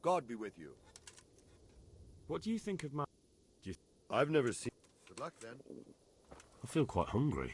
God be with you. What do you think of my... I've never seen... Good luck, then. I feel quite hungry.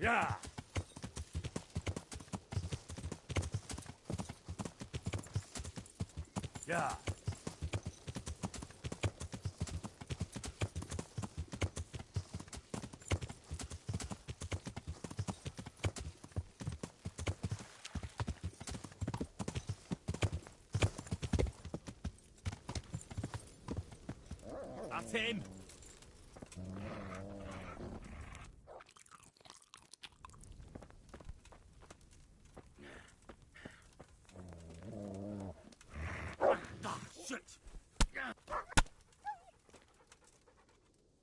Yeah. Yeah. That's him. Ah, shit.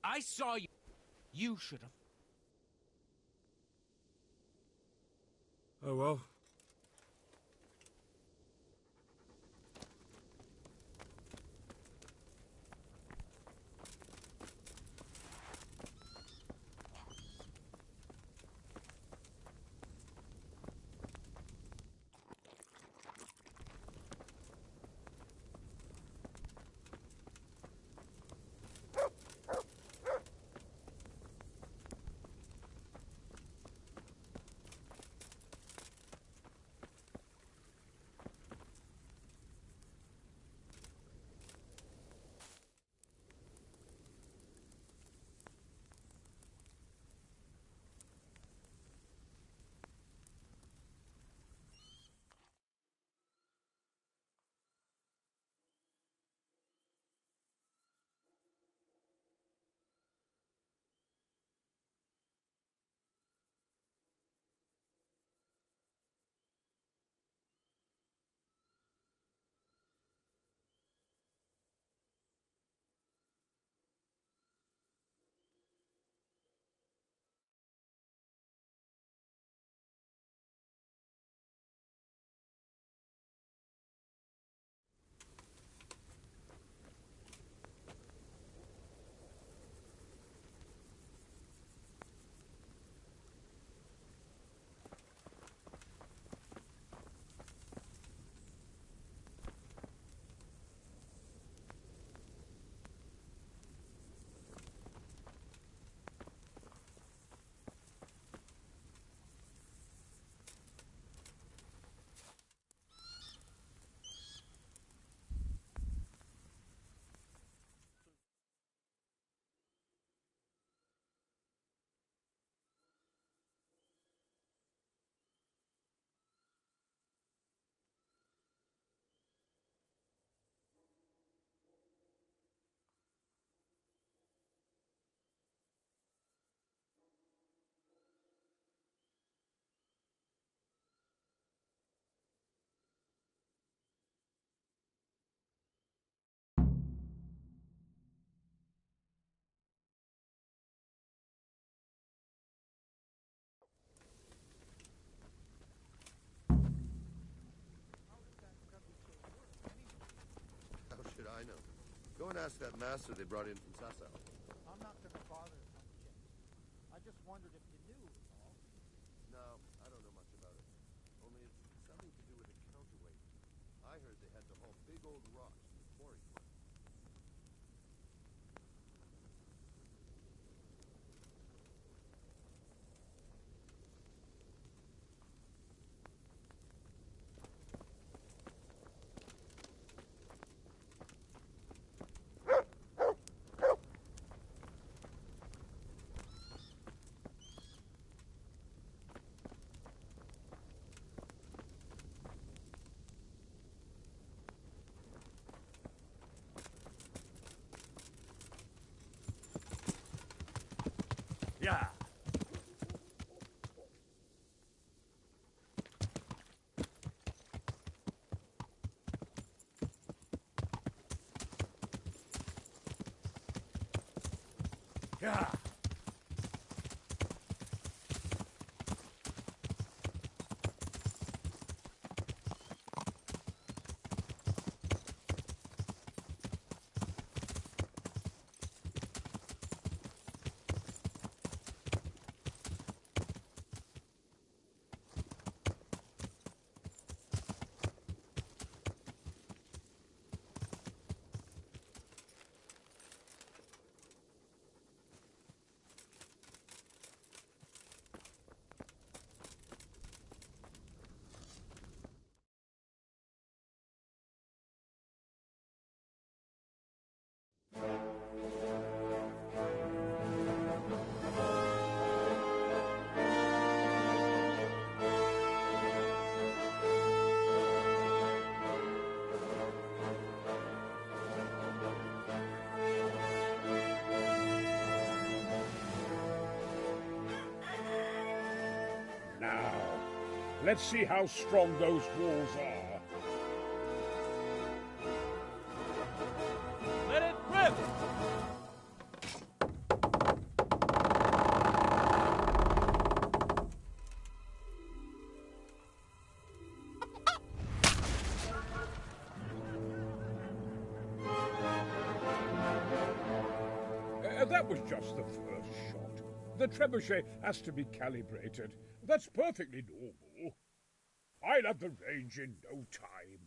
I saw you. You should have. Oh well. Go and ask that master they brought in from Sasau. I'm not going to bother, James. I just wondered if you knew, is all. No, I don't know much about it. Only it's something to do with a counterweight. I heard they had to haul big old rocks from the quarry. Yeah. Yeah. Now, let's see how strong those walls are. Let it rip! That was just the first shot. The trebuchet has to be calibrated. That's perfectly normal. I'll have the range in no time.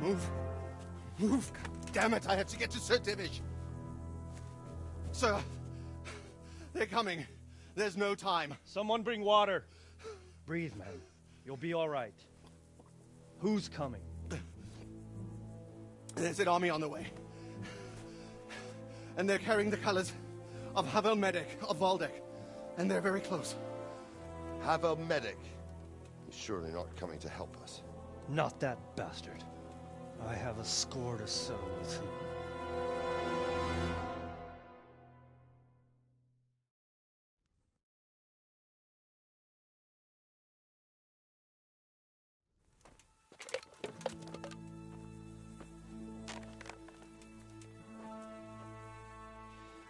Move! Move! God damn it, I have to get to Sir Divish! Sir, they're coming. There's no time. Someone bring water. Breathe, man. You'll be all right. Who's coming? There's an army on the way. And they're carrying the colors of Havel Medic of Valdek. And they're very close. Havel Medic? He's surely not coming to help us. Not that bastard. I have a score to settle with him.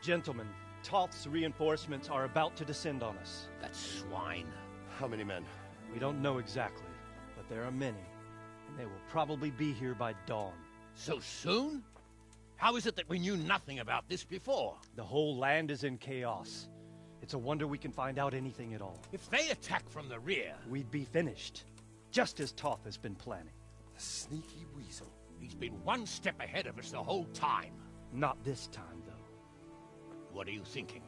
Gentlemen, Toth's reinforcements are about to descend on us. That swine. How many men? We don't know exactly, but there are many, and they will probably be here by dawn. So soon? How is it that we knew nothing about this before? The whole land is in chaos. It's a wonder we can find out anything at all. If they attack from the rear... We'd be finished, just as Toth has been planning. The sneaky weasel. He's been one step ahead of us the whole time. Not this time, though. What are you thinking?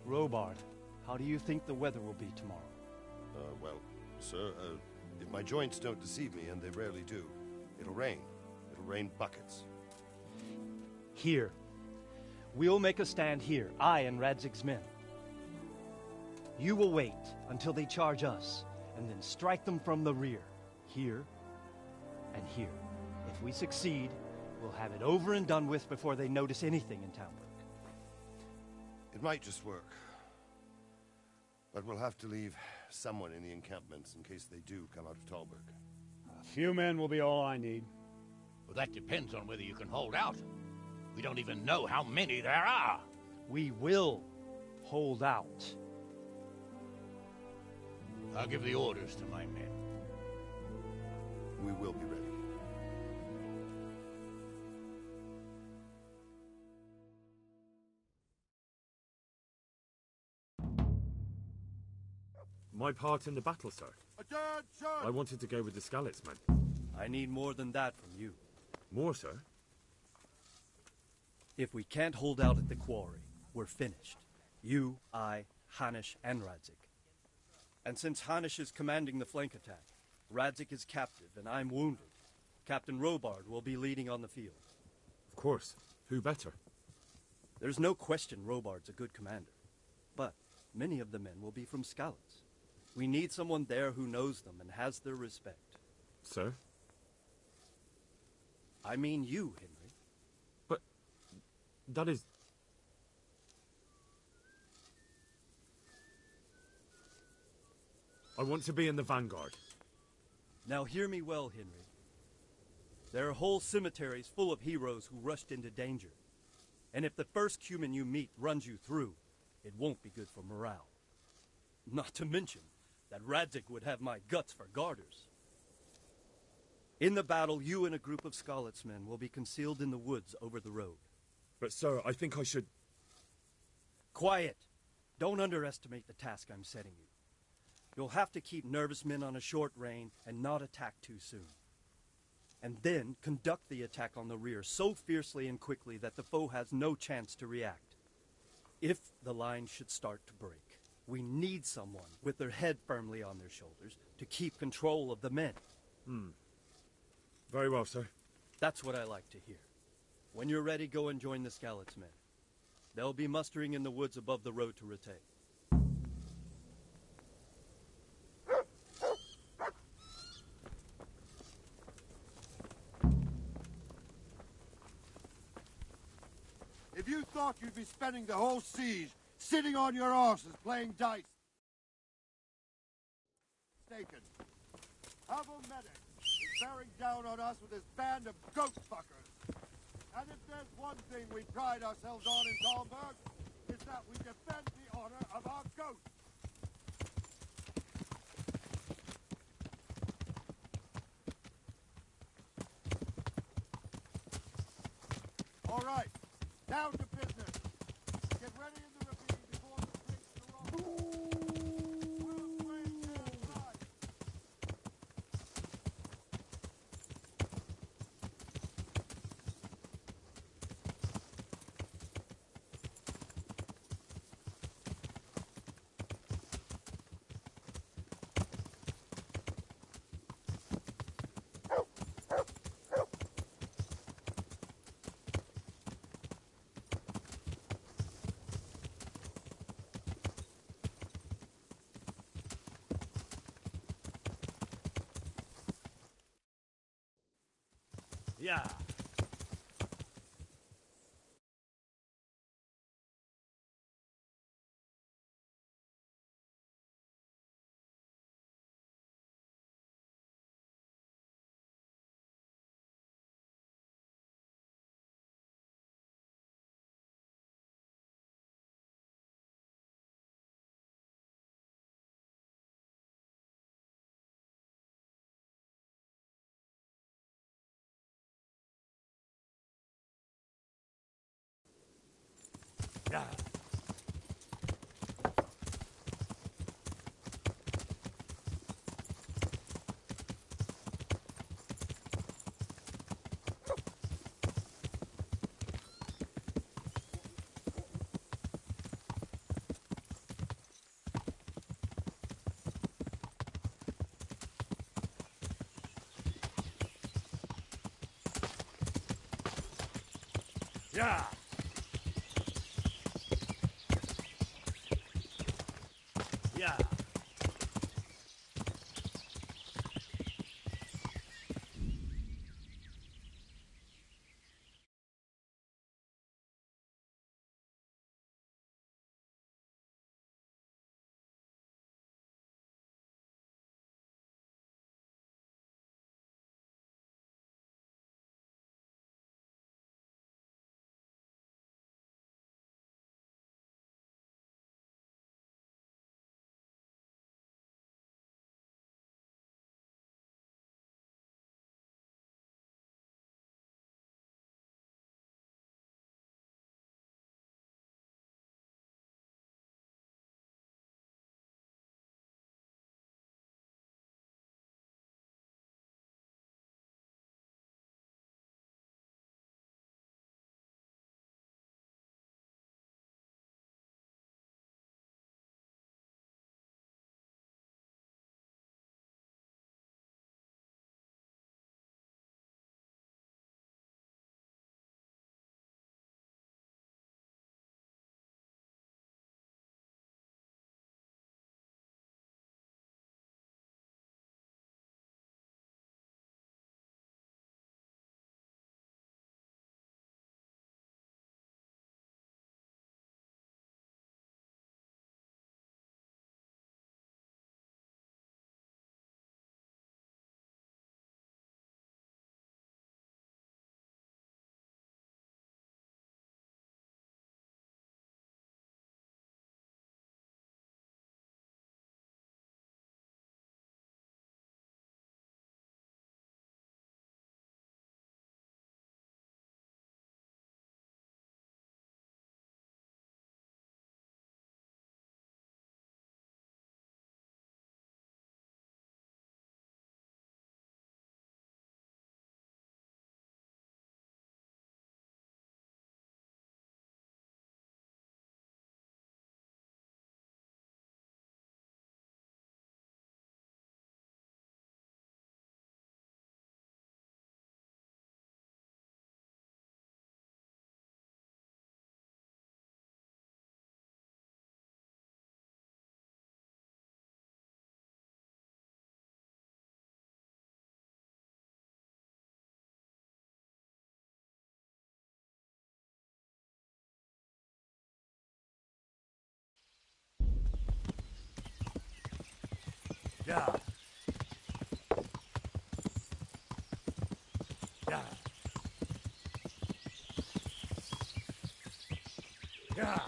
Robard, how do you think the weather will be tomorrow? Well, sir, if my joints don't deceive me, and they rarely do, it'll rain. It'll rain buckets. Here. We'll make a stand here, I and Radzig's men. You will wait until they charge us, and then strike them from the rear. Here, and here. If we succeed, we'll have it over and done with before they notice anything in Talbot. It might just work. But we'll have to leave someone in the encampments in case they do come out of Talberg. A few men will be all I need. Well, that depends on whether you can hold out. We don't even know how many there are. We will hold out. I'll give the orders to my men. We will be ready. My part in the battle, sir. I wanted to go with the Skalitz men. I need more than that from you. More, sir? If we can't hold out at the quarry, we're finished. You, I, Hanush, and Radzik. And since Hanush is commanding the flank attack, Radzik is captive and I'm wounded, Captain Robard will be leading on the field. Of course. Who better? There's no question Robard's a good commander. But many of the men will be from Skalitz. We need someone there who knows them and has their respect. Sir? I mean you, Henry. But that is... I want to be in the vanguard. Now hear me well, Henry. There are whole cemeteries full of heroes who rushed into danger. And if the first human you meet runs you through, it won't be good for morale. Not to mention that Radzik would have my guts for garters. In the battle, you and a group of Skalitz men will be concealed in the woods over the road. But sir, I think I should... Quiet! Don't underestimate the task I'm setting you. You'll have to keep nervous men on a short rein and not attack too soon. And then conduct the attack on the rear so fiercely and quickly that the foe has no chance to react. If the line should start to break, we need someone with their head firmly on their shoulders to keep control of the men. Very well, sir. That's what I like to hear. When you're ready, go and join the Skalitz men. They'll be mustering in the woods above the road to Rattay. If you thought you'd be spending the whole siege sitting on your arses playing dice, mistaken. Pavel Medic is bearing down on us with his band of goat fuckers. And if there's one thing we pride ourselves on in Talmberg, it's that we defend the honor of our goats. All right, down to business. Get ready in the ravine before the breaks the rock. We'll play their side. Yeah. Yeah. Yeah. Yeah. Yeah. Yeah.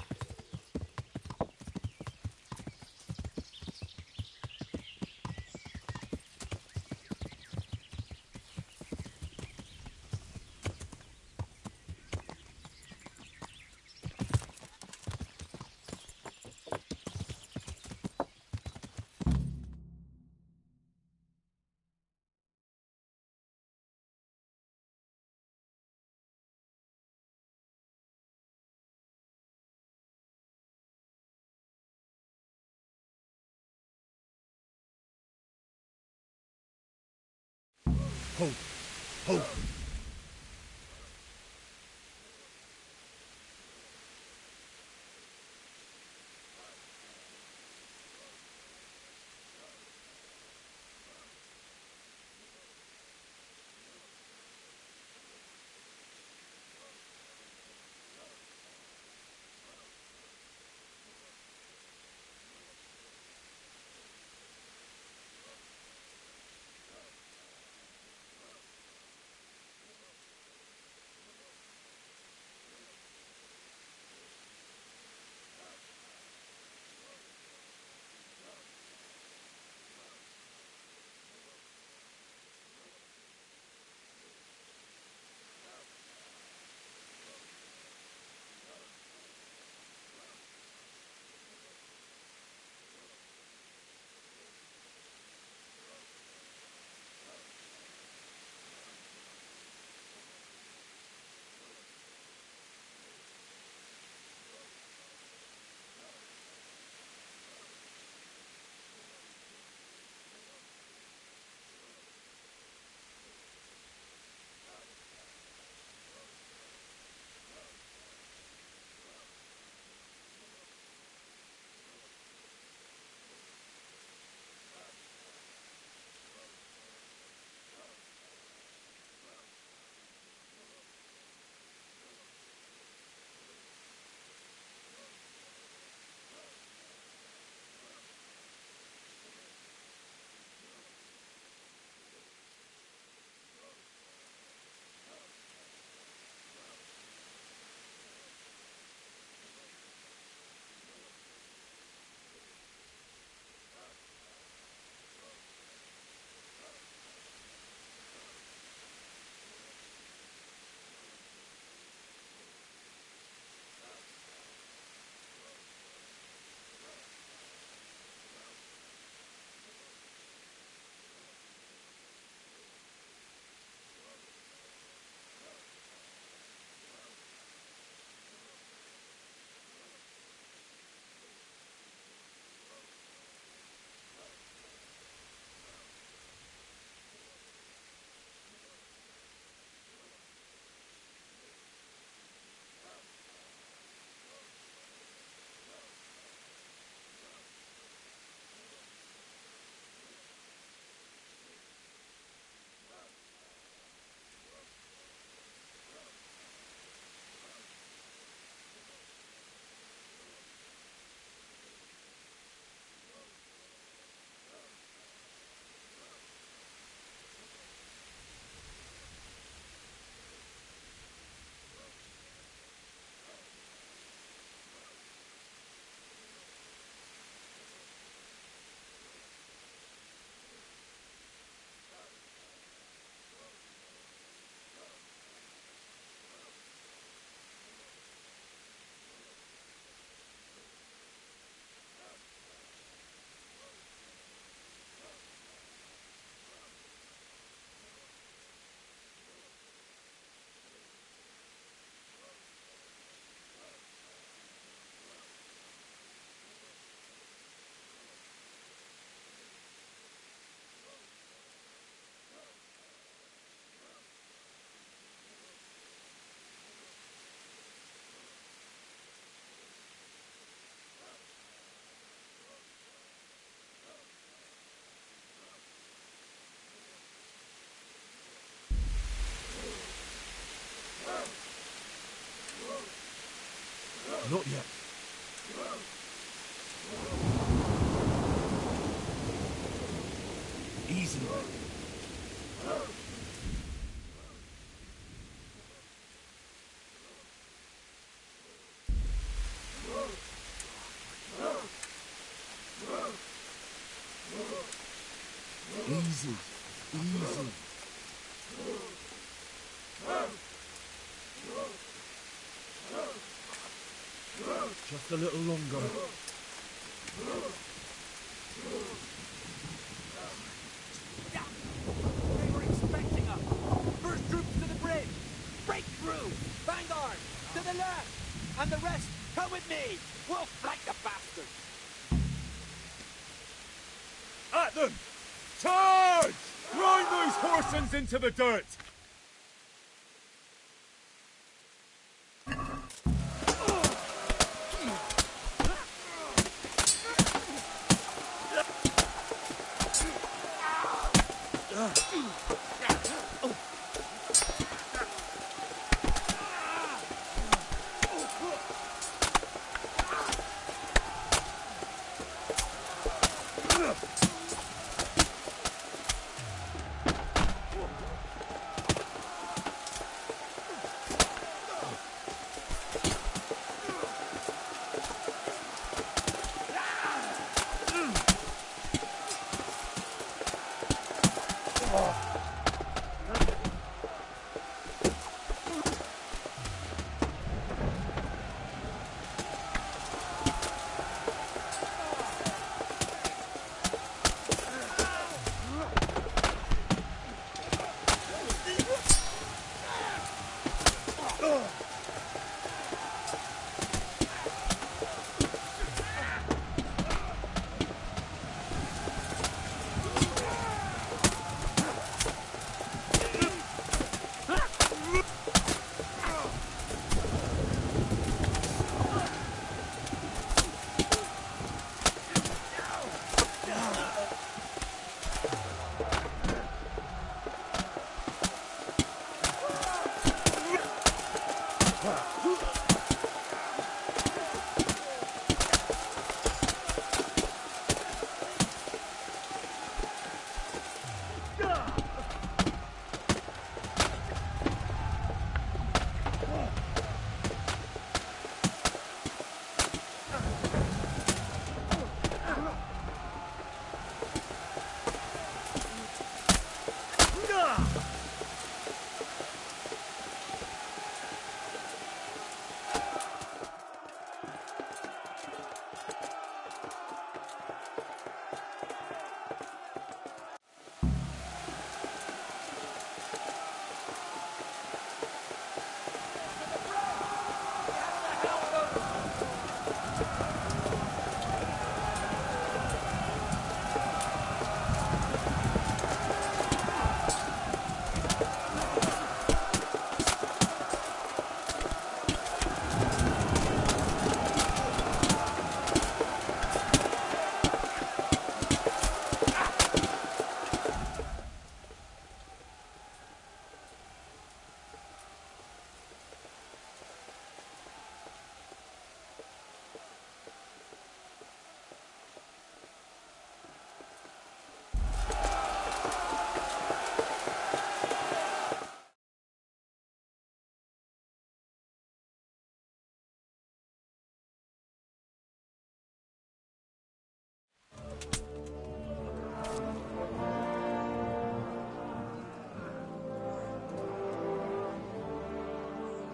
Hold. Hold. Not yet. Easy. Easy. Easy. Just a little longer. They were expecting us. First troops to the bridge. Break through. Vanguard, to the left. And the rest, come with me. We'll flank the bastards. At them! Charge! Grind those horsens into the dirt!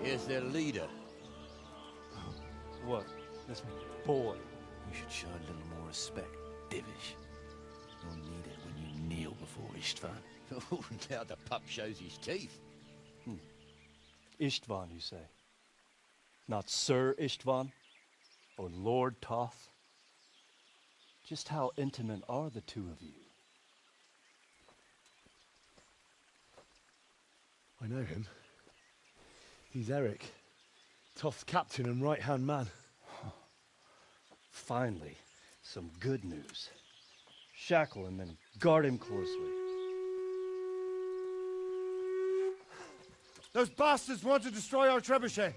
Here's their leader. What? This boy? You should show a little more respect, Divish. You'll need it when you kneel before Istvan. Oh, now the pup shows his teeth. Istvan, you say? Not Sir Istvan? Or Lord Toth? Just how intimate are the two of you? I know him. He's Eric, Toth's captain and right-hand man. Finally, some good news. Shackle him and guard him closely. Those bastards want to destroy our trebuchet.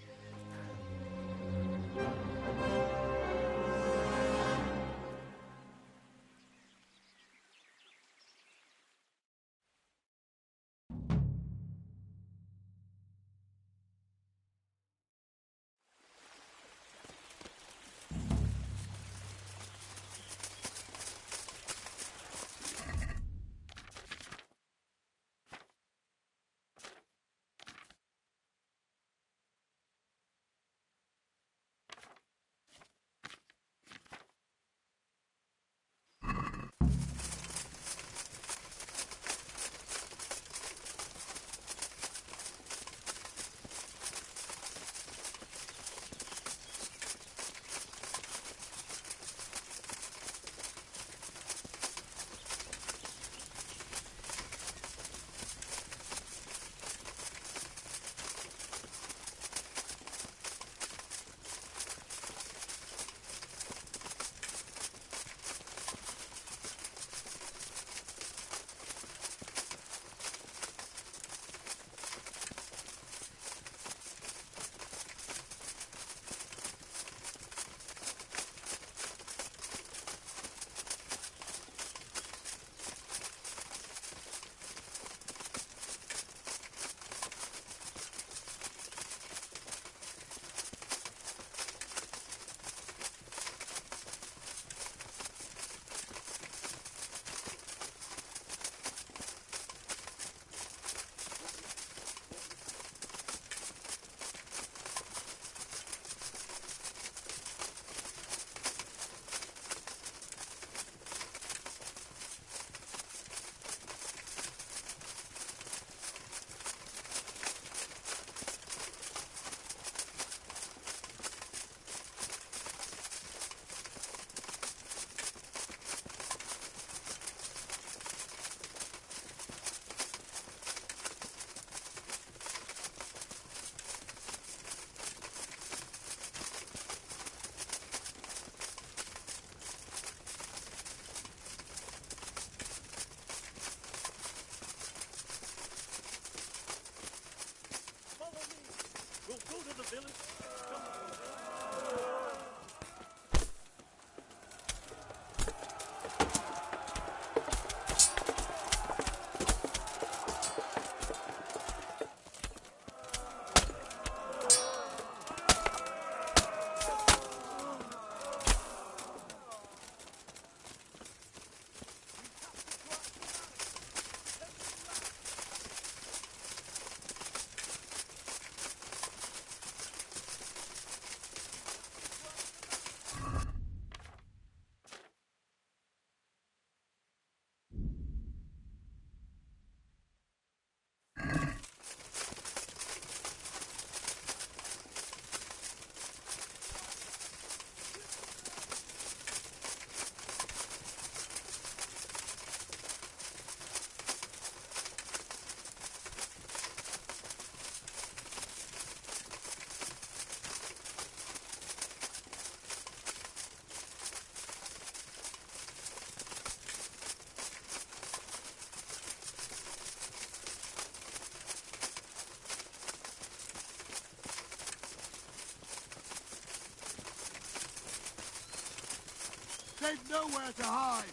They've nowhere to hide.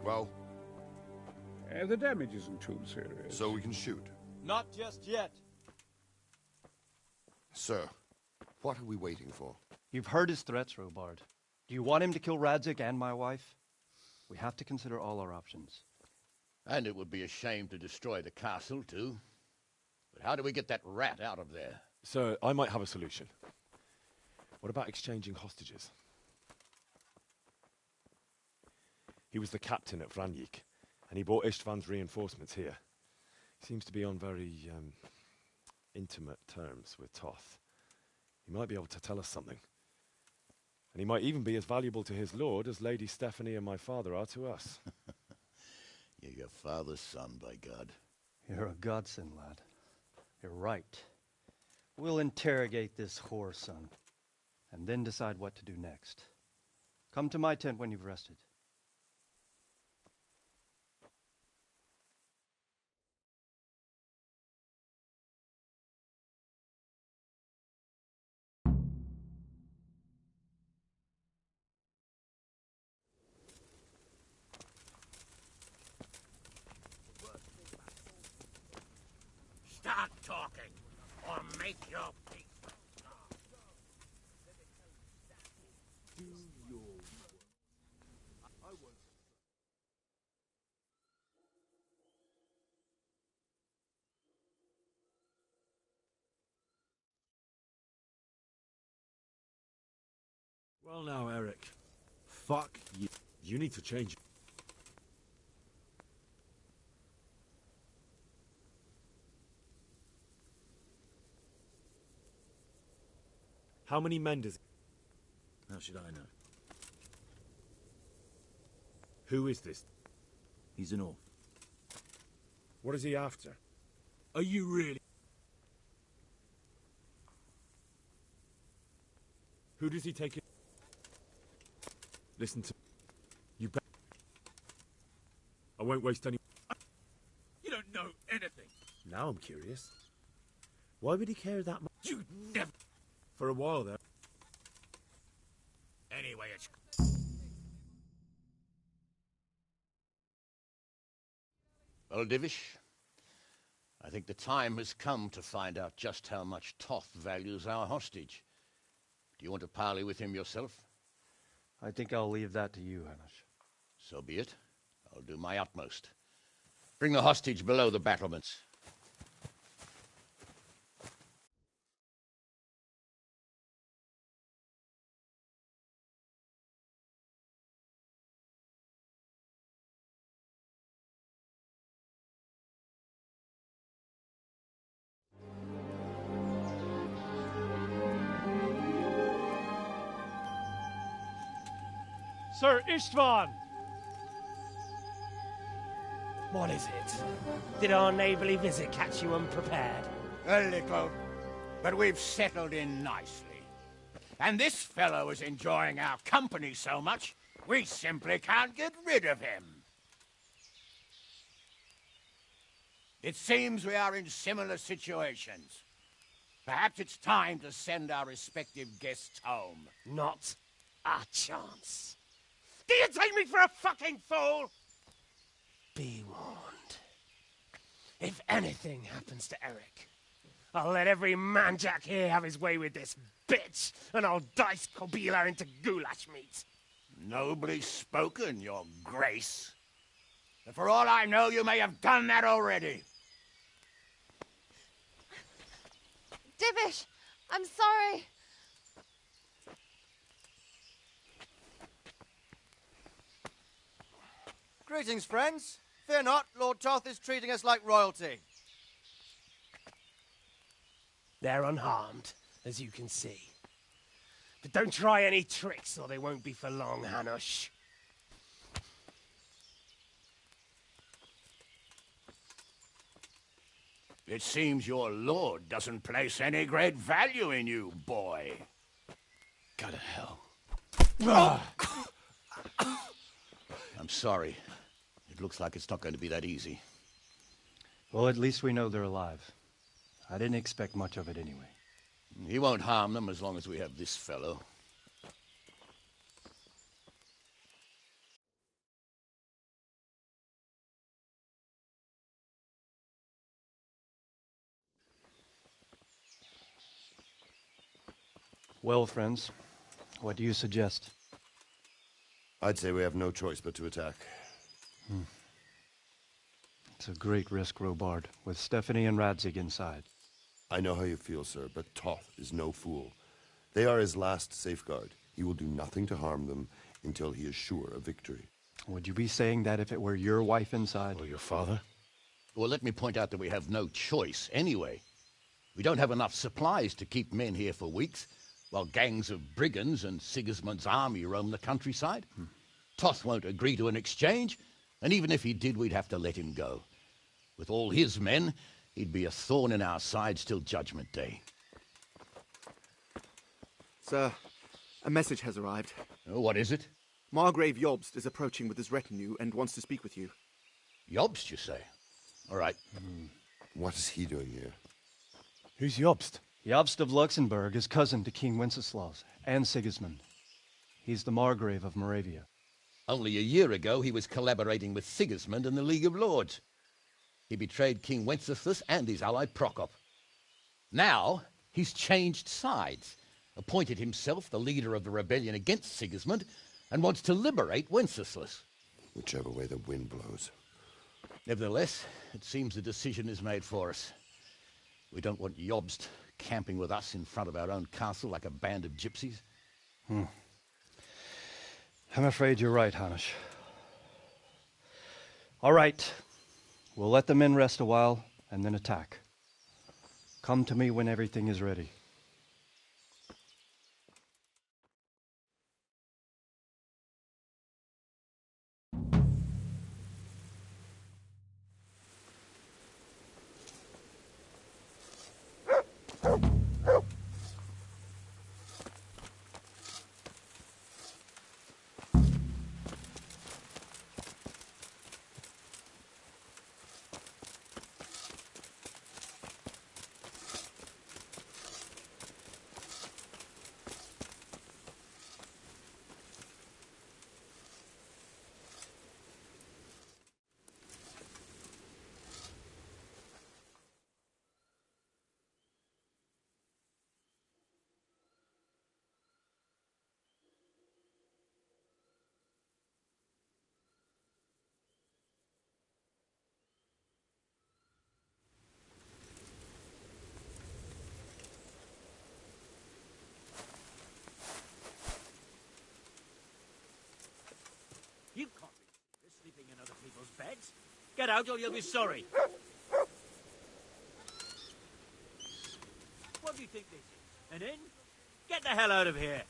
Well, The damage isn't too serious. so we can shoot. Not just yet. Sir, what are we waiting for? You've heard his threats, Robard. Do you want him to kill Radzig and my wife? We have to consider all our options. And it would be a shame to destroy the castle, too. But how do we get that rat out of there? Sir, I might have a solution. What about exchanging hostages? He was the captain at Vranjik, and he brought Istvan's reinforcements here. He seems to be on very, intimate terms with Toth. He might be able to tell us something. And he might even be as valuable to his lord as Lady Stephanie and my father are to us. You're your father's son, by God. You're a godsend, lad. You're right. We'll interrogate this whore, son, and then decide what to do next. Come to my tent when you've rested. Start talking, or make your peace. Well now, Eric. Fuck you. You need to change. How many men does... How should I know? Who is this? He's an orc. What is he after? Are you really? Who does he take it? Listen to... You bet... I won't waste any... You don't know anything. Now I'm curious. Why would he care that much? You never... For a while there. Anyway, it's... Well, Divish, I think the time has come to find out just how much Toth values our hostage. Do you want to parley with him yourself? I think I'll leave that to you, Hanush. So be it. I'll do my utmost. Bring the hostage below the battlements. Sir Istvan! What is it? Did our neighborly visit catch you unprepared? A little, but we've settled in nicely. And this fellow is enjoying our company so much, we simply can't get rid of him. It seems we are in similar situations. Perhaps it's time to send our respective guests home. Not a chance. Do you take me for a fucking fool? Be warned. If anything happens to Eric, I'll let every manjack here have his way with this bitch, and I'll dice Kobila into goulash meat. Nobly spoken, Your Grace. And for all I know, you may have done that already. Divish, I'm sorry. Greetings, friends. Fear not, Lord Toth is treating us like royalty. They're unharmed, as you can see. But don't try any tricks, or they won't be for long, Hanush. It seems your lord doesn't place any great value in you, boy. Go to hell. I'm sorry. It looks like it's not going to be that easy. Well, at least we know they're alive. I didn't expect much of it anyway. He won't harm them as long as we have this fellow. Well, friends, what do you suggest? I'd say we have no choice but to attack. It's a great risk, Robard, with Stephanie and Radzig inside. I know how you feel, sir, but Toth is no fool. They are his last safeguard. He will do nothing to harm them until he is sure of victory. Would you be saying that if it were your wife inside? Or your father? Well, let me point out that we have no choice anyway. We don't have enough supplies to keep men here for weeks, while gangs of brigands and Sigismund's army roam the countryside. Toth won't agree to an exchange, and even if he did, we'd have to let him go. With all his men, he'd be a thorn in our sides till Judgment Day. Sir, a message has arrived. Oh, what is it? Margrave Jobst is approaching with his retinue and wants to speak with you. Jobst, you say? All right. What is he doing here? Who's Jobst? Jobst of Luxembourg is cousin to King Wenceslaus and Sigismund. He's the Margrave of Moravia. Only a year ago, he was collaborating with Sigismund and the League of Lords. He betrayed King Wenceslas and his ally Prokop. Now, he's changed sides, appointed himself the leader of the rebellion against Sigismund, and wants to liberate Wenceslas. Whichever way the wind blows. Nevertheless, it seems the decision is made for us. We don't want Jobst camping with us in front of our own castle like a band of gypsies. I'm afraid you're right, Hanush. All right. We'll let the men rest a while and then attack. Come to me when everything is ready. You can't be sleeping in other people's beds. Get out or you'll be sorry. What do you think this is? An inn? Get the hell out of here.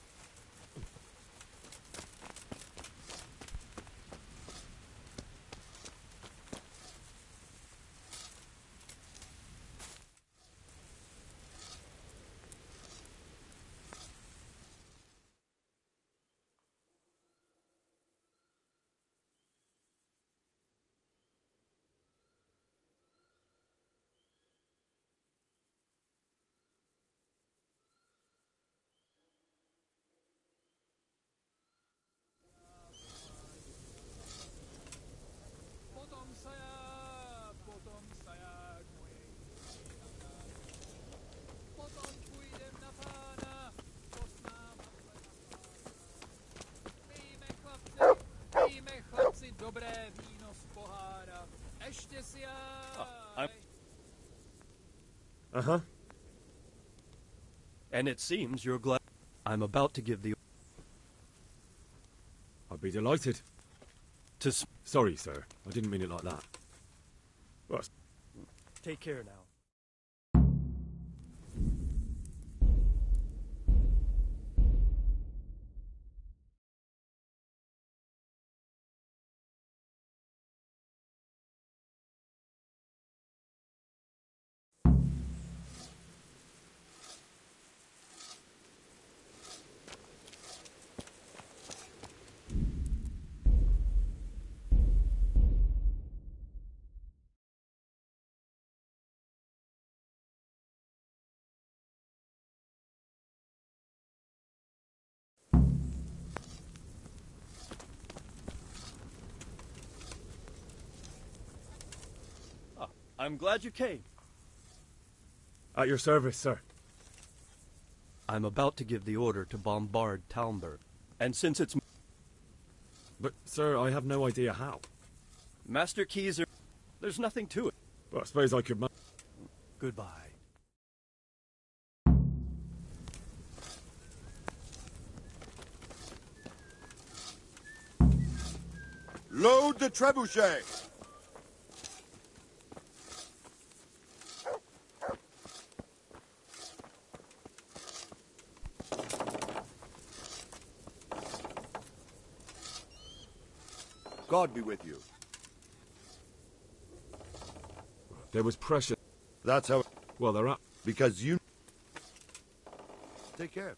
Uh-huh. And it seems you're glad I'm about to give the... I'd be delighted. Sorry, sir. I didn't mean it like that. Well, Take care now. I'm glad you came. at your service, sir. I'm about to give the order to bombard Talmberg. And since it's... But, sir, I have no idea how. Master keys are... There's nothing to it. Well, I suppose I could... Goodbye. Load the trebuchet! God be with you. There was pressure. That's how... Well, they're up. Because you... Take care.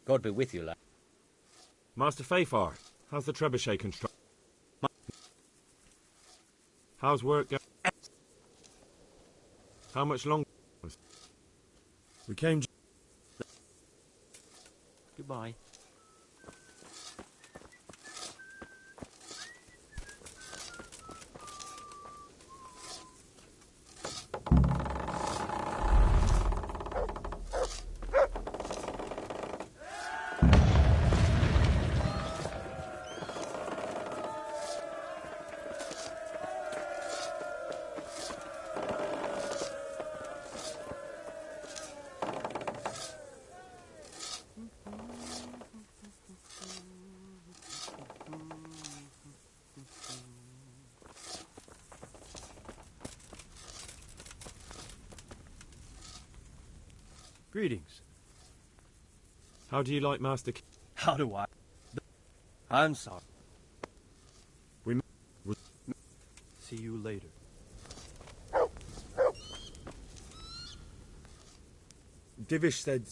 God be with you, lad. Master Fafar, how's the trebuchet construct? How's work going? How much longer? We came... Goodbye. Greetings. How do you like Master... How do I? I'm sorry. We... See you later. Divish said...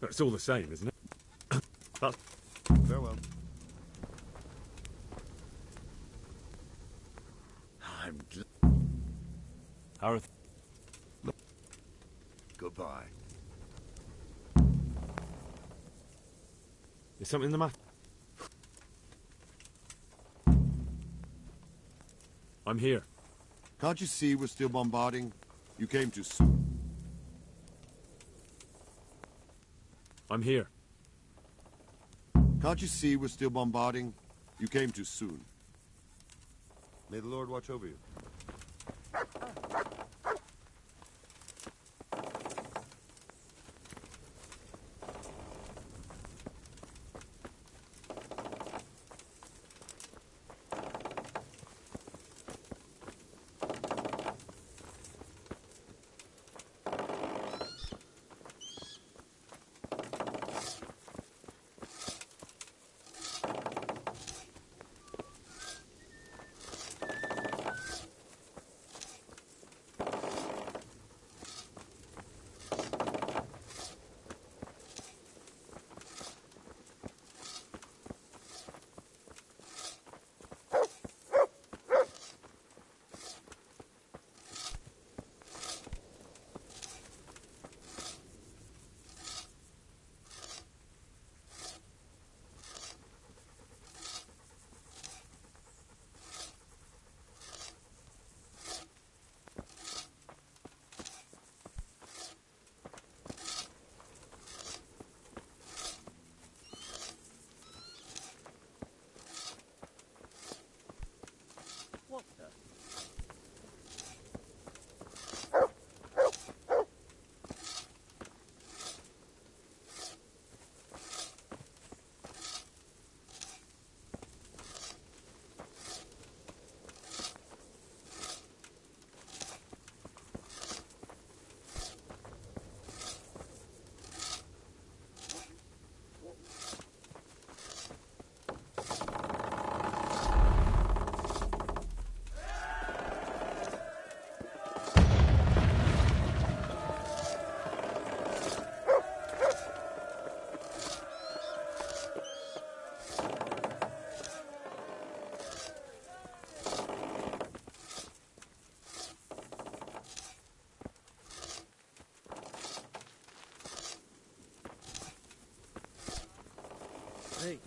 It's all the same, isn't it? That's... Farewell. I'm... How are Goodbye. Is something the matter? I'm here. Can't you see we're still bombarding? You came too soon. I'm here. Can't you see we're still bombarding? You came too soon. May the Lord watch over you. What the? Hey.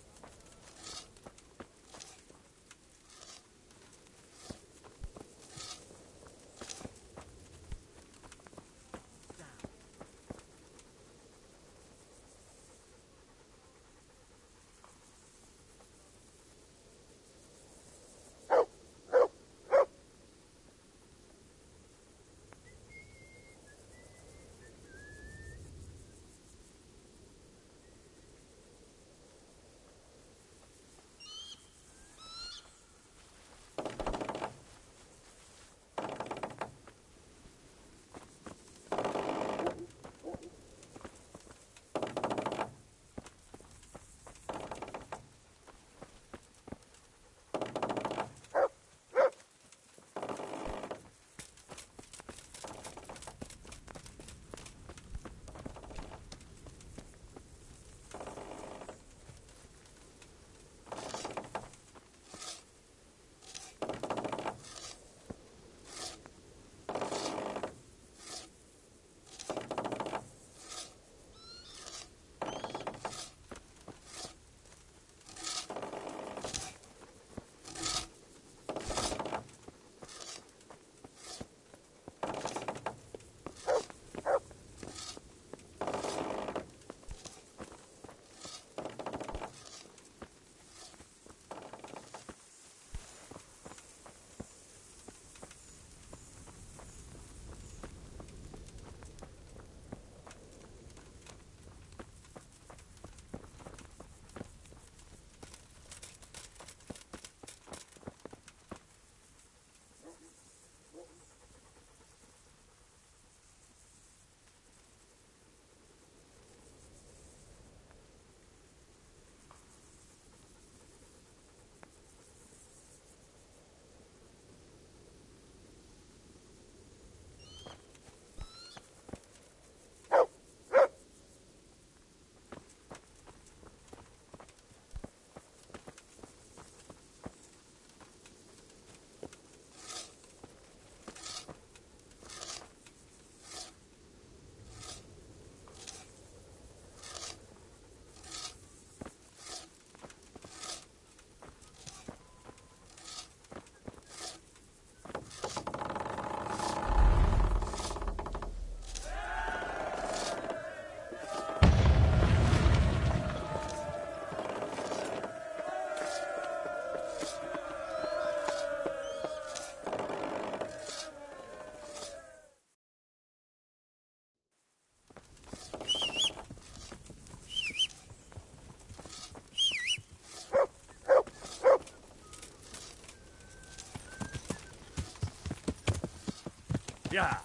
Yeah.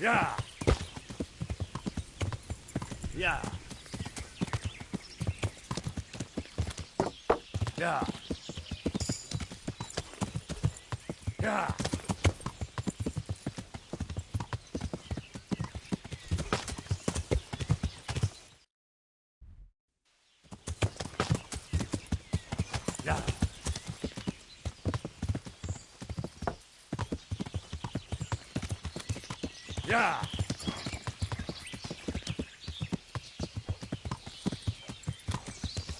Yeah. Yeah. Yeah. Yeah. Yeah. Yeah.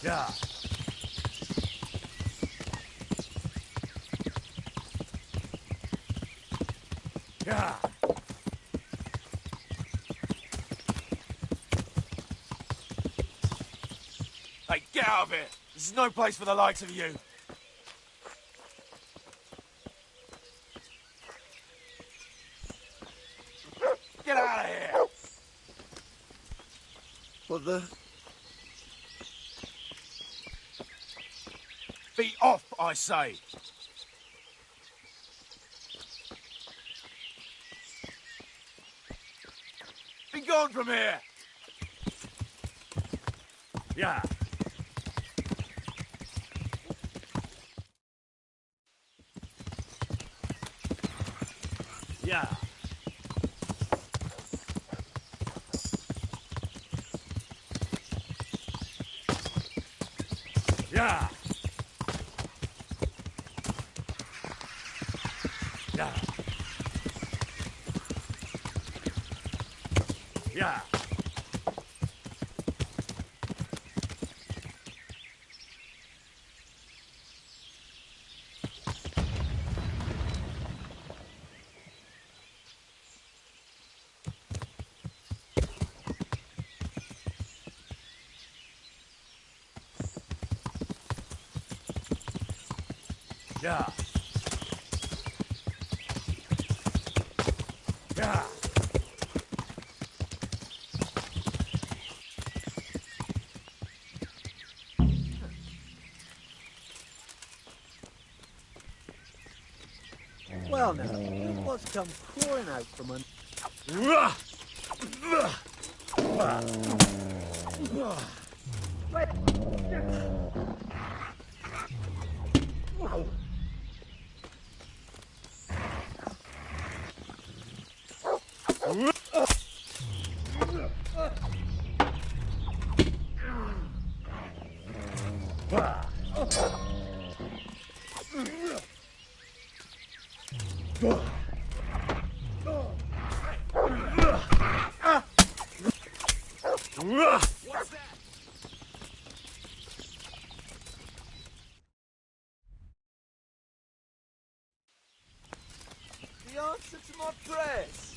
Yeah. Yeah. Hey, get out of here! This is no place for the likes of you. Get out of here! What the... Be off, I say! Be gone from here! Yeah. Yeah. Yeah. Yeah. Yeah. Yeah. Yeah. Well, now, look what's come pouring out from under. What's that? The answer to my prayers.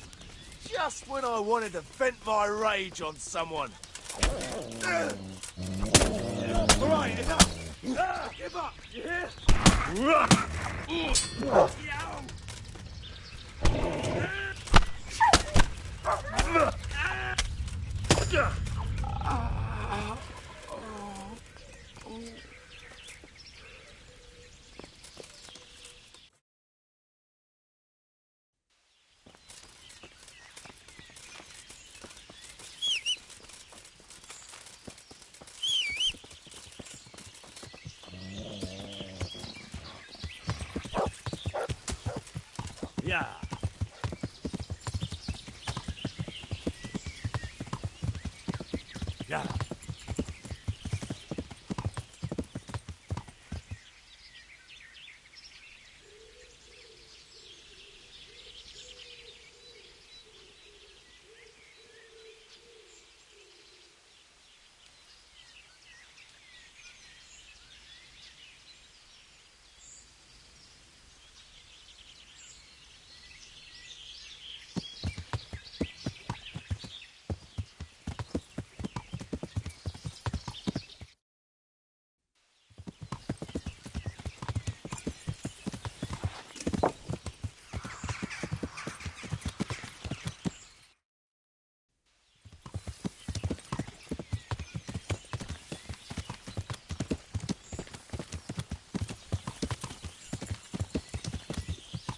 Just when I wanted to vent my rage on someone. Alright, enough! Give up, you hear? Yeah. Yeah.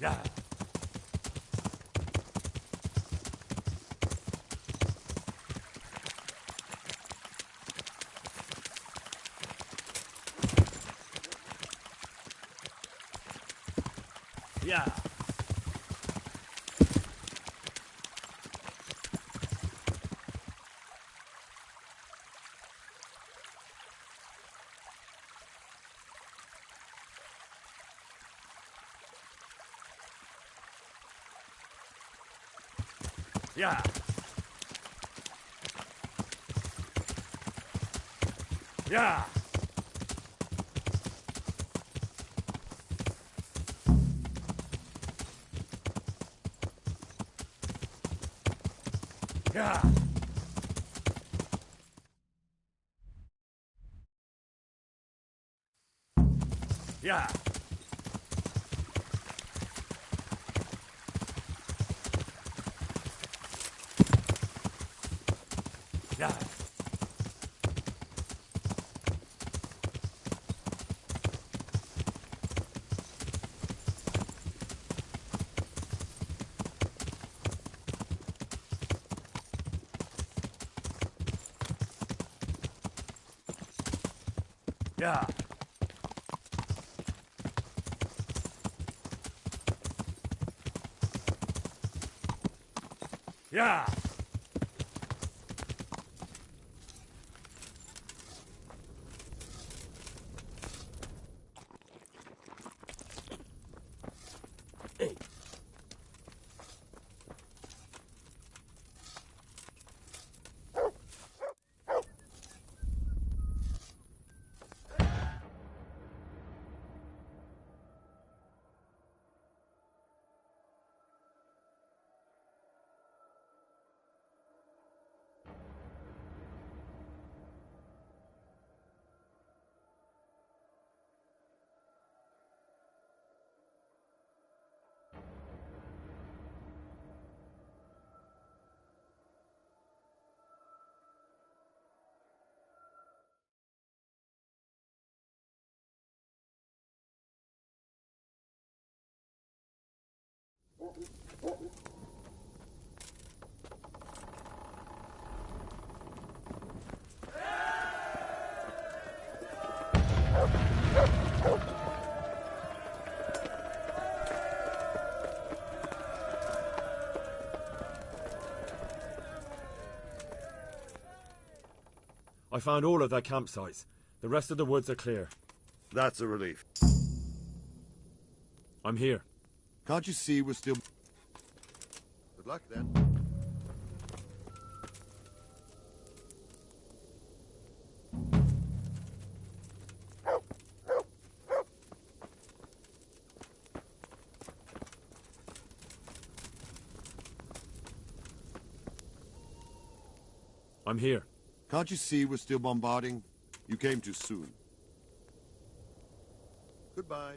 Yeah. Yeah. Yeah. Yeah. Yeah. Yeah. Yeah. Yeah. Yeah. I found all of their campsites. The rest of the woods are clear. That's a relief. I'm here. Can't you see we're still... Good luck, then. I'm here. Can't you see we're still bombarding? You came too soon. Goodbye.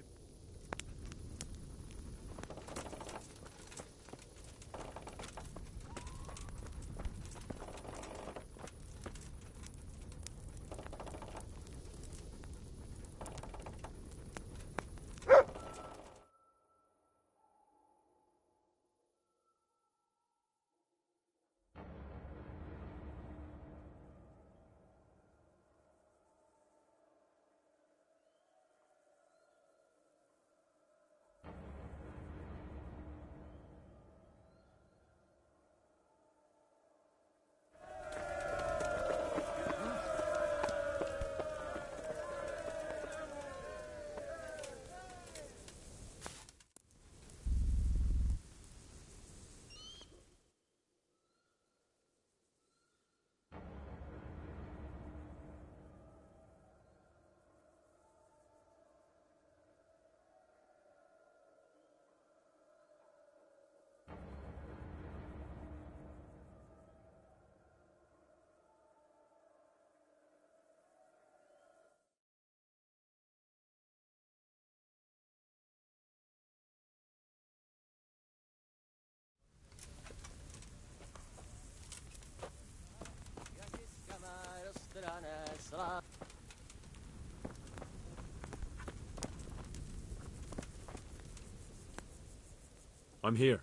I'm here.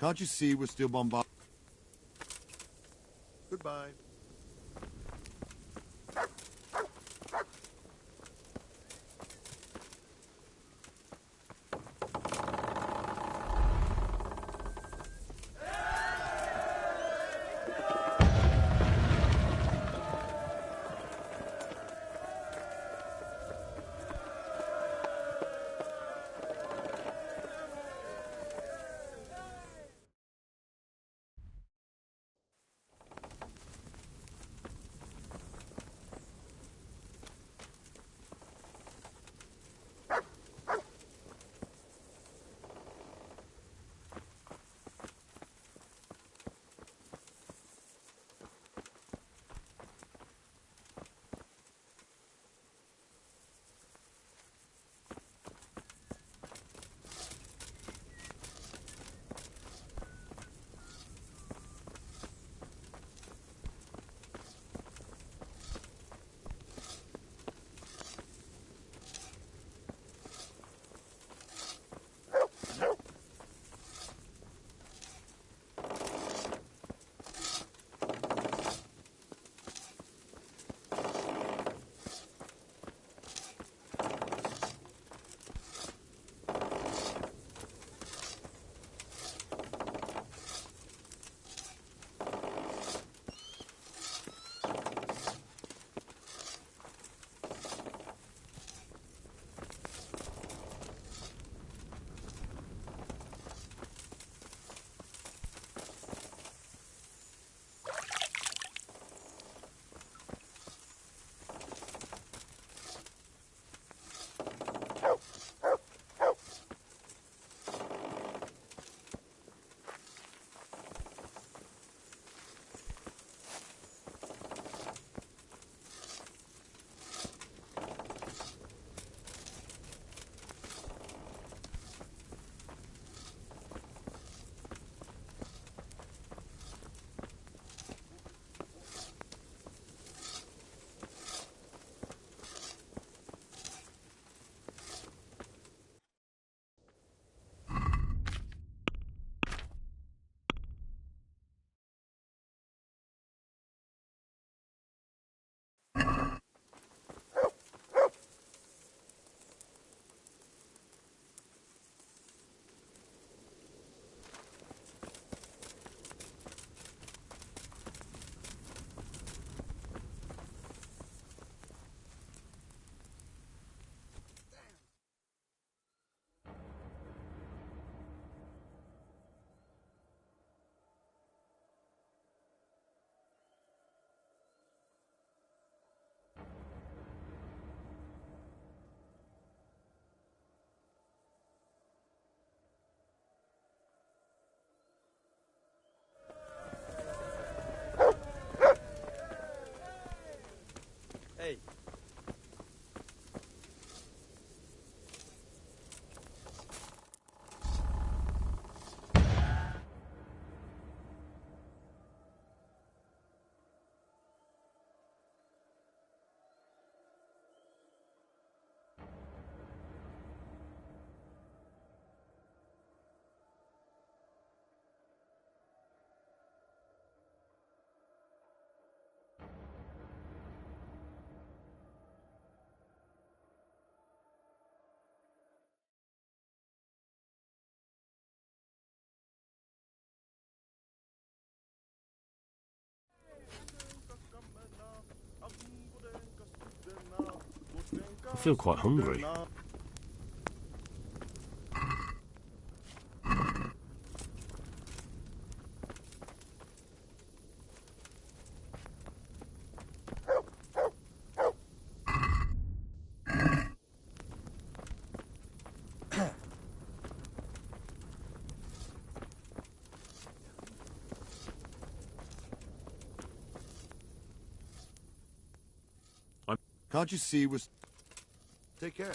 Can't you see we're still bombarded? Goodbye. Hey. I feel quite hungry. Can't you see we're... Take care.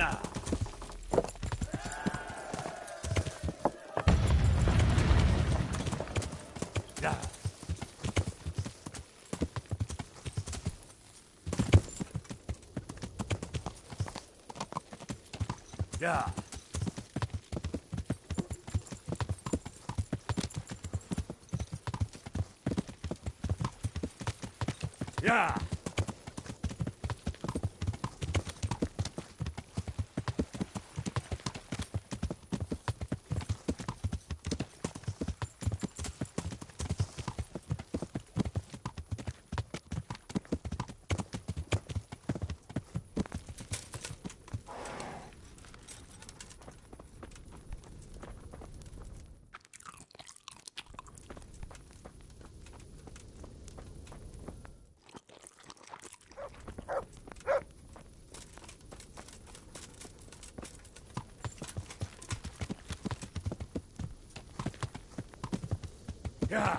Yeah. Yeah. Yeah. Yeah. Yeah.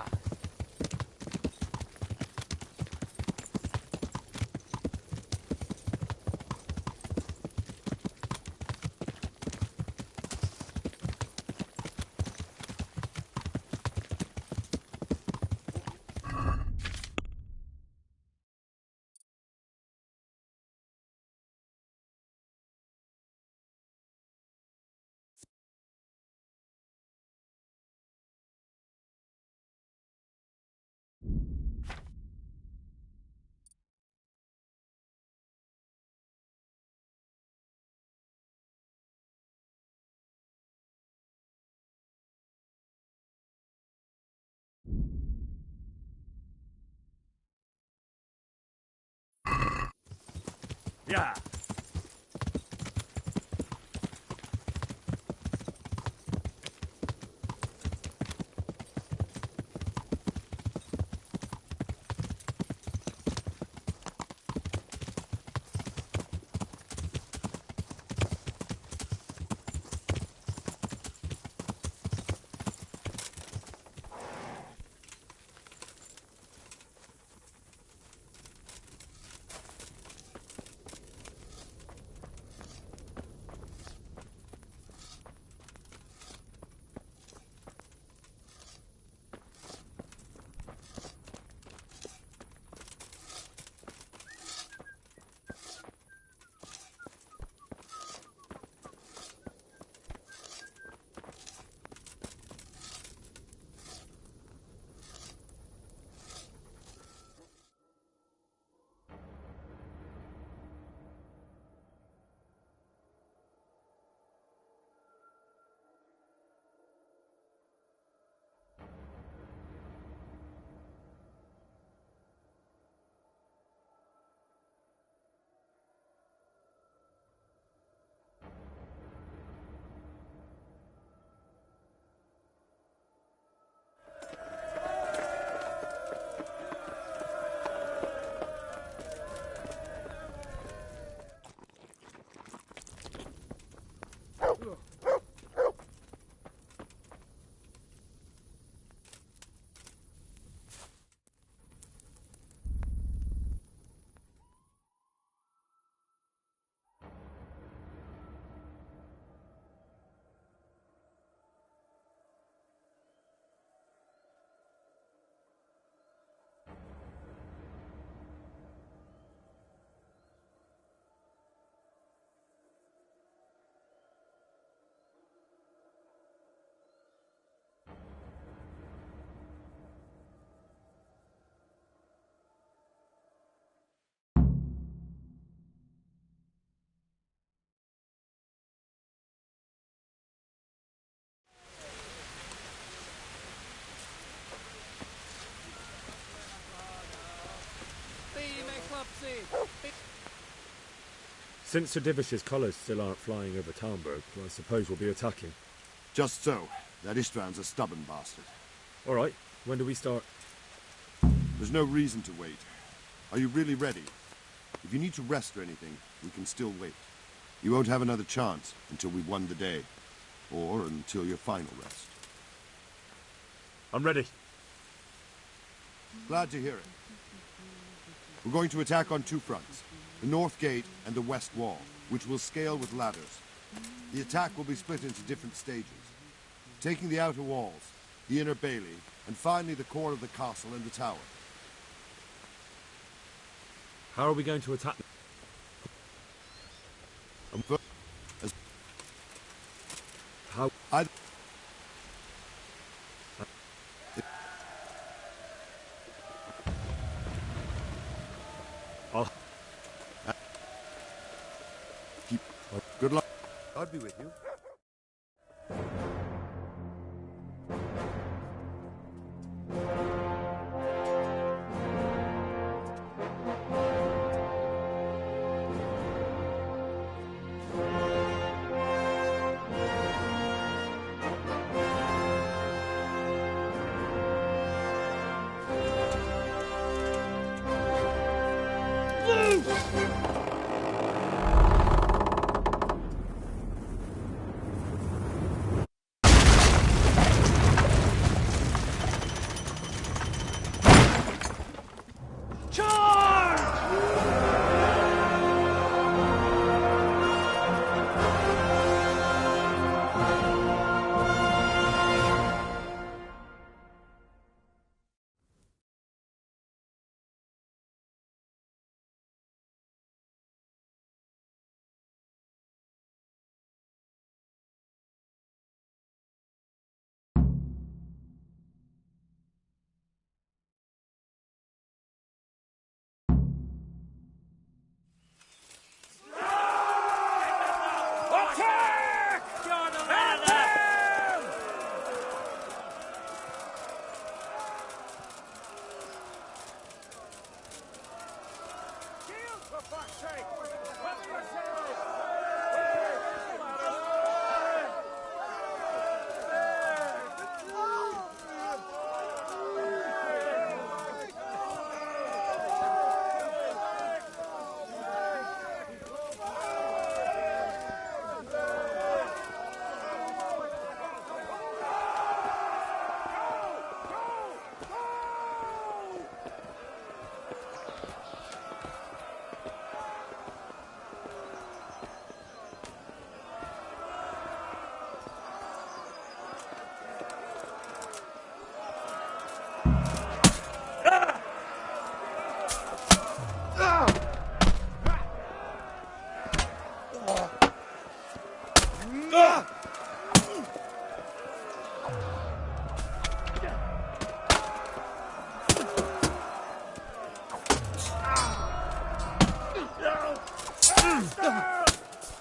Yeah. Since Sir Divish's colours still aren't flying over Talmberg, I suppose we'll be attacking. Just so. That Istvand's a stubborn bastard. All right. When do we start? There's no reason to wait. Are you really ready? If you need to rest or anything, we can still wait. You won't have another chance until we've won the day. Or until your final rest. I'm ready. Glad to hear it. We're going to attack on two fronts. the north gate, and the west wall, which will scale with ladders. The attack will be split into different stages, taking the outer walls, the inner bailey, and finally the core of the castle and the tower. How are we going to attack them? How? Good luck. I'll be with you.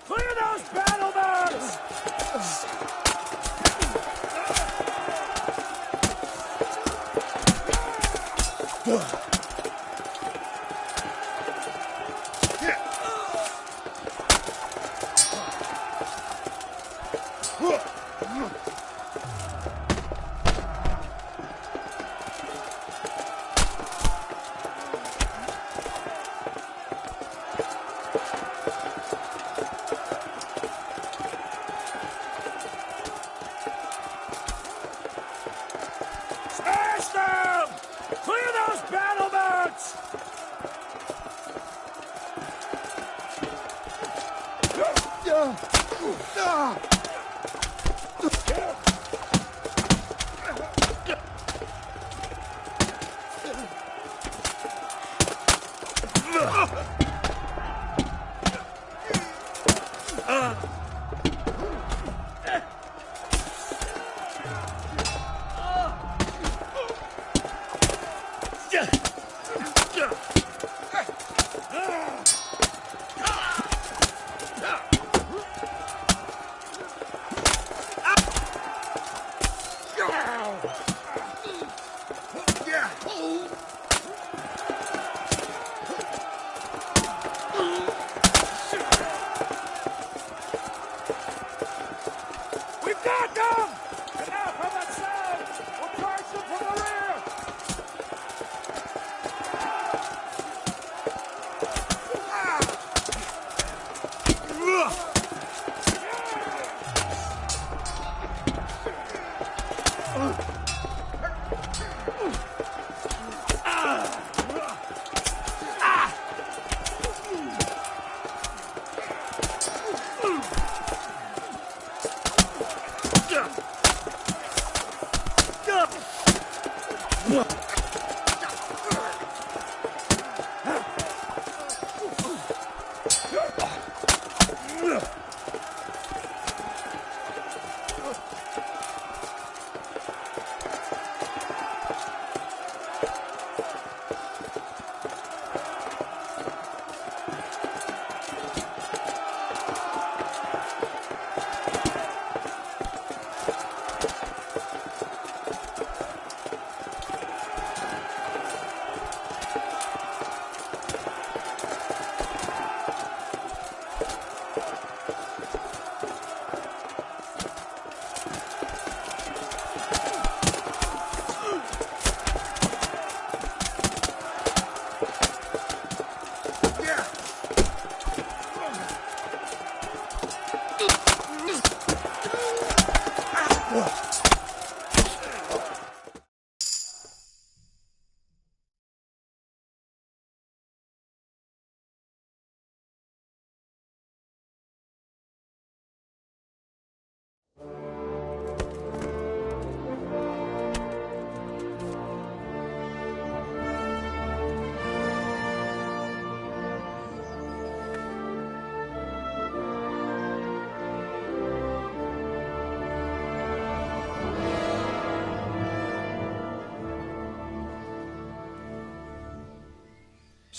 Clear those battlements! Smash them! Clear those battlements! We've got them! And now from that side, we'll charge them from the rear!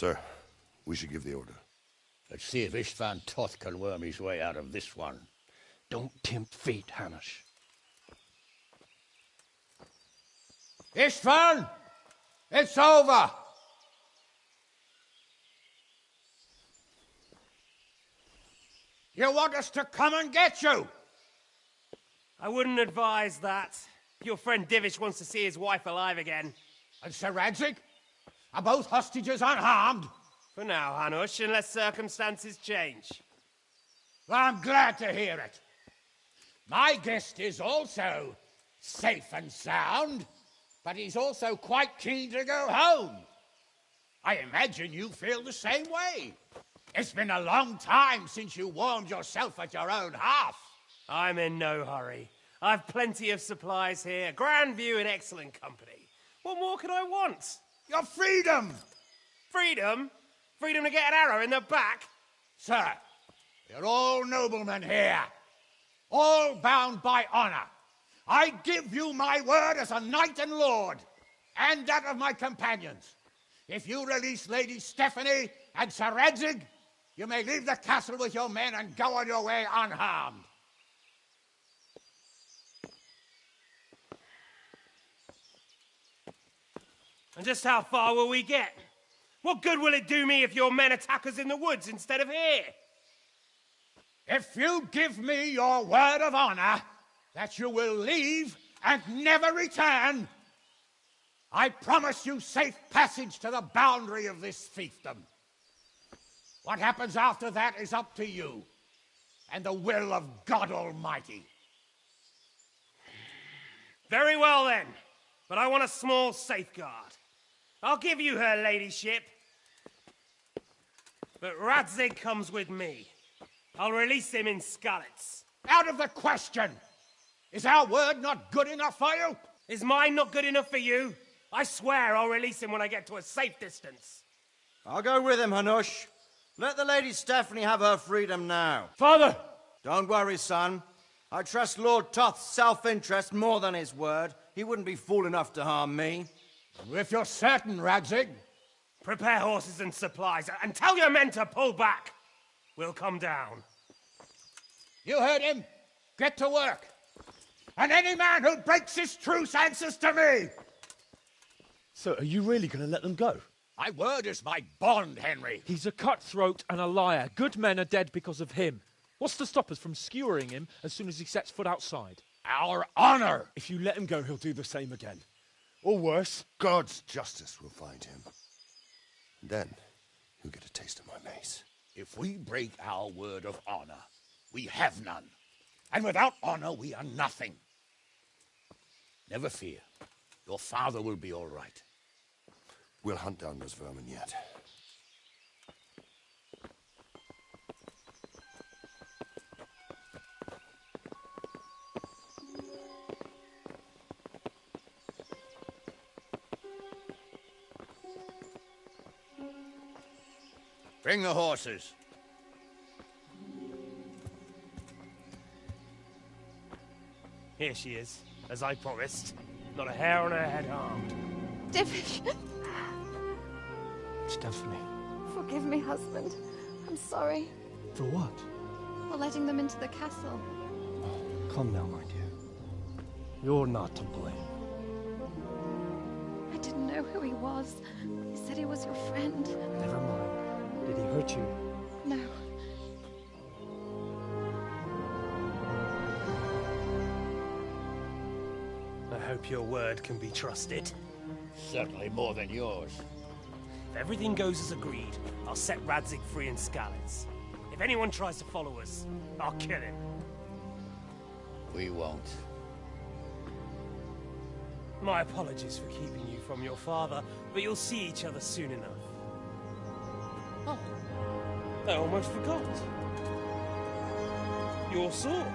Sir, we should give the order. Let's see if Istvan Toth can worm his way out of this one. Don't tempt fate, Hanush. Istvan! It's over! You want us to come and get you? I wouldn't advise that. Your friend Divish wants to see his wife alive again. And Sir Radzig? Are both hostages unharmed? For now, Hanush, unless circumstances change. Well, I'm glad to hear it. My guest is also safe and sound, but he's also quite keen to go home. I imagine you feel the same way. It's been a long time since you warmed yourself at your own hearth. I'm in no hurry. I've plenty of supplies here, grand view and excellent company. What more could I want? Your freedom! Freedom? Freedom to get an arrow in the back? Sir, you're all noblemen here, all bound by honor. I give you my word as a knight and lord, and that of my companions. If you release Lady Stephanie and Sir Radzig, you may leave the castle with your men and go on your way unharmed. And just how far will we get? What good will it do me if your men attack us in the woods instead of here? If you give me your word of honor that you will leave and never return, I promise you safe passage to the boundary of this fiefdom. What happens after that is up to you and the will of God Almighty. Very well then, but I want a small safeguard. I'll give you her ladyship, but Radzig comes with me. I'll release him in Skalitz. Out of the question! Is our word not good enough for you? Is mine not good enough for you? I swear I'll release him when I get to a safe distance. I'll go with him, Hanush. Let the Lady Stephanie have her freedom now. Father! Don't worry, son. I trust Lord Toth's self-interest more than his word. He wouldn't be fool enough to harm me. If you're certain, Radzig. Prepare horses and supplies, and tell your men to pull back. We'll come down. You heard him. Get to work. And any man who breaks this truce answers to me. So, are you really going to let them go? My word is my bond, Henry. He's a cutthroat and a liar. Good men are dead because of him. What's to stop us from skewering him as soon as he sets foot outside? Our honor! If you let him go, he'll do the same again. Or worse. God's justice will find him. And then, he'll get a taste of my mace. If we break our word of honor, we have none. And without honor, we are nothing. Never fear. Your father will be all right. We'll hunt down those vermin yet. Bring the horses. Here she is, as I promised. Not a hair on her head harmed. Divish, Stephanie. forgive me, husband. I'm sorry For what? for letting them into the castle. Come now, my dear. You're not to blame. I didn't know who he was. He said he was your friend. Never mind. Did he hurt you? No. I hope your word can be trusted. Certainly more than yours. If everything goes as agreed, I'll set Radzig free in Skalitz. If anyone tries to follow us, I'll kill him. We won't. My apologies for keeping you from your father, but you'll see each other soon enough. Oh, I almost forgot. Your sword.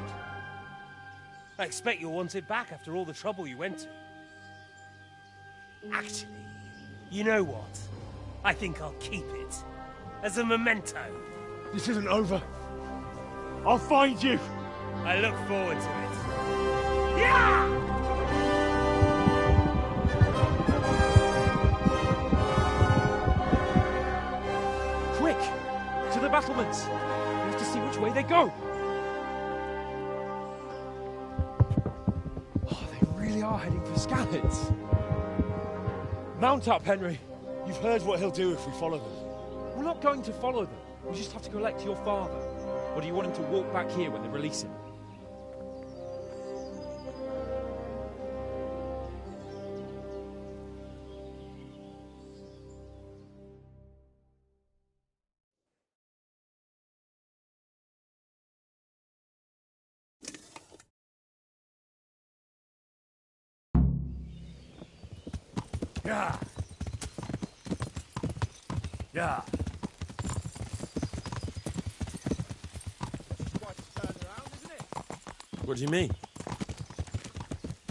I expect you'll want it back after all the trouble you went to. Actually, you know what? I think I'll keep it. As a memento. This isn't over. I'll find you. I look forward to it. Yeah! Quick! To the battlements! We have to see which way they go! Oh, they really are heading for Skalitz. Mount up, Henry. You've heard what he'll do if we follow them. We're not going to follow them. We just have to collect your father. Or do you want him to walk back here when they release him? Yeah. Yeah. What do you mean?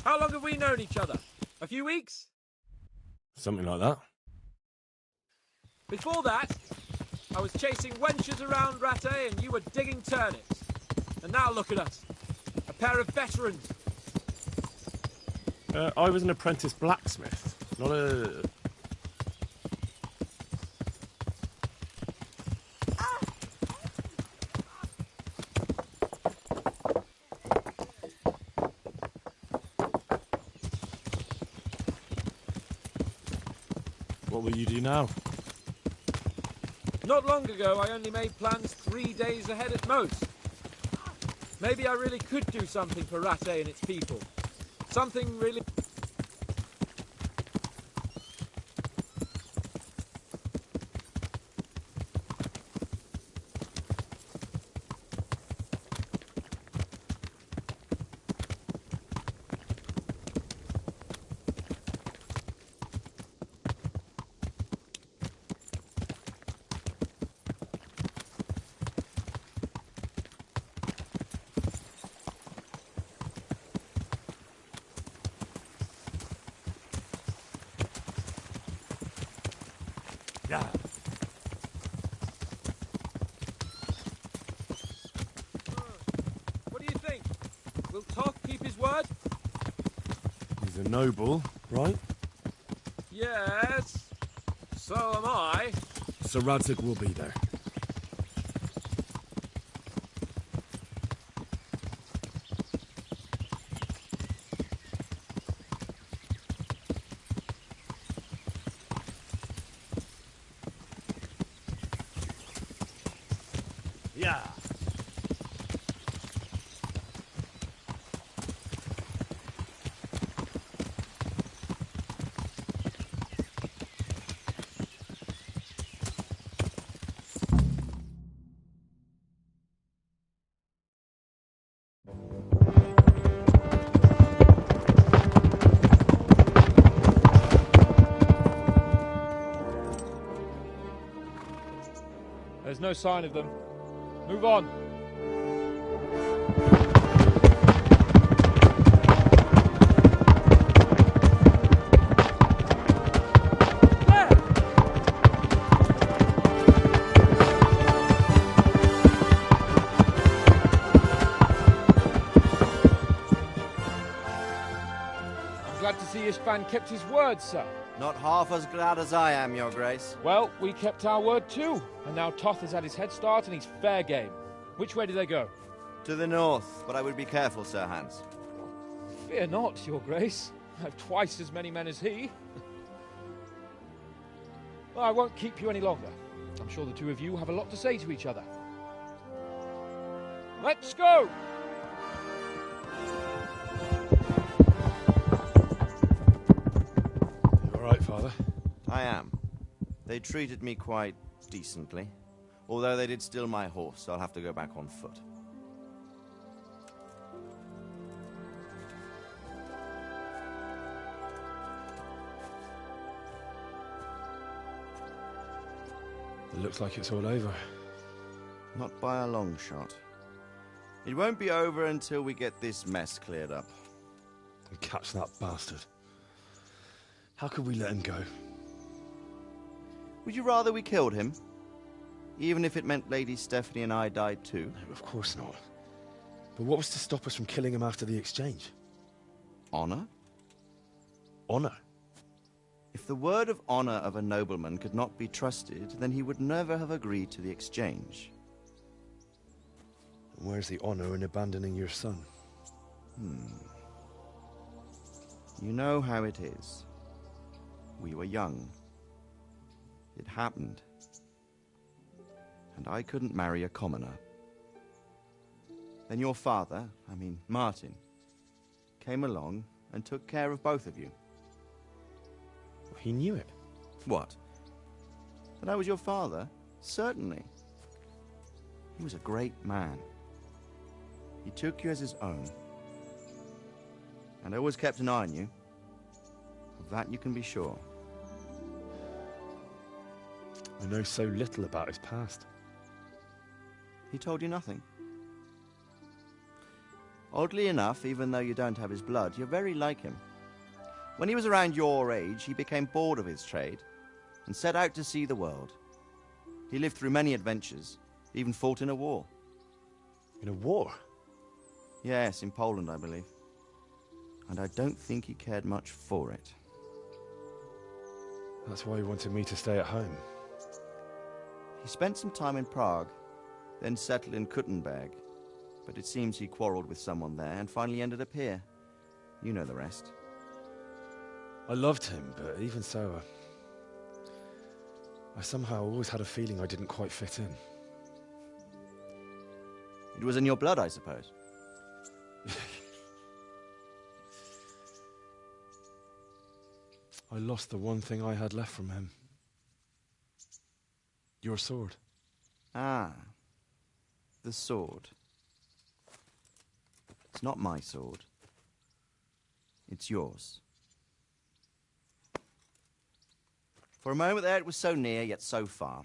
How long have we known each other? A few weeks? Something like that. Before that, I was chasing wenches around Rattay and you were digging turnips. And now look at us. A pair of veterans. I was an apprentice blacksmith, not a... What will you do now? Not long ago, I only made plans 3 days ahead at most. Maybe I really could do something for Rattay and its people. Something really... Yeah. What do you think? Will Toth keep his word? He's a noble, right? Yes. So am I. So Radzig will be there. Yeah. There's no sign of them. Move on. I'm glad to see Istvan kept his word, sir. Not half as glad as I am, Your Grace. Well, we kept our word too, and now Toth has had his head start and he's fair game. Which way do they go? To the north, but I would be careful, Sir Hans. Fear not, Your Grace. I have twice as many men as he. Well, I won't keep you any longer. I'm sure the two of you have a lot to say to each other. Let's go! You all right, Father? I am. They treated me quite decently. Although they did steal my horse, so I'll have to go back on foot. It looks like it's all over. Not by a long shot. It won't be over until we get this mess cleared up. And catch that bastard. How could we let him go? Would you rather we killed him? Even if it meant Lady Stephanie and I died too? No, of course not. But what was to stop us from killing him after the exchange? Honor? Honor? If the word of honor of a nobleman could not be trusted, then he would never have agreed to the exchange. And where's the honor in abandoning your son? You know how it is. We were young. It happened. And I couldn't marry a commoner. Then your father, Martin, came along and took care of both of you. He knew it. What? That I was your father? Certainly. He was a great man. He took you as his own. And always kept an eye on you. Of that you can be sure. I know so little about his past. He told you nothing? Oddly enough, even though you don't have his blood, you're very like him. When he was around your age, he became bored of his trade and set out to see the world. He lived through many adventures, even fought in a war. In a war? Yes, in Poland, I believe. And I don't think he cared much for it. That's why he wanted me to stay at home. He spent some time in Prague, then settled in Kuttenberg. But it seems he quarreled with someone there and finally ended up here. You know the rest. I loved him, but even so, I somehow always had a feeling I didn't quite fit in. It was in your blood, I suppose. I lost the one thing I had left from him. Your sword. Ah, the sword. It's not my sword. It's yours. For a moment there, it was so near, yet so far.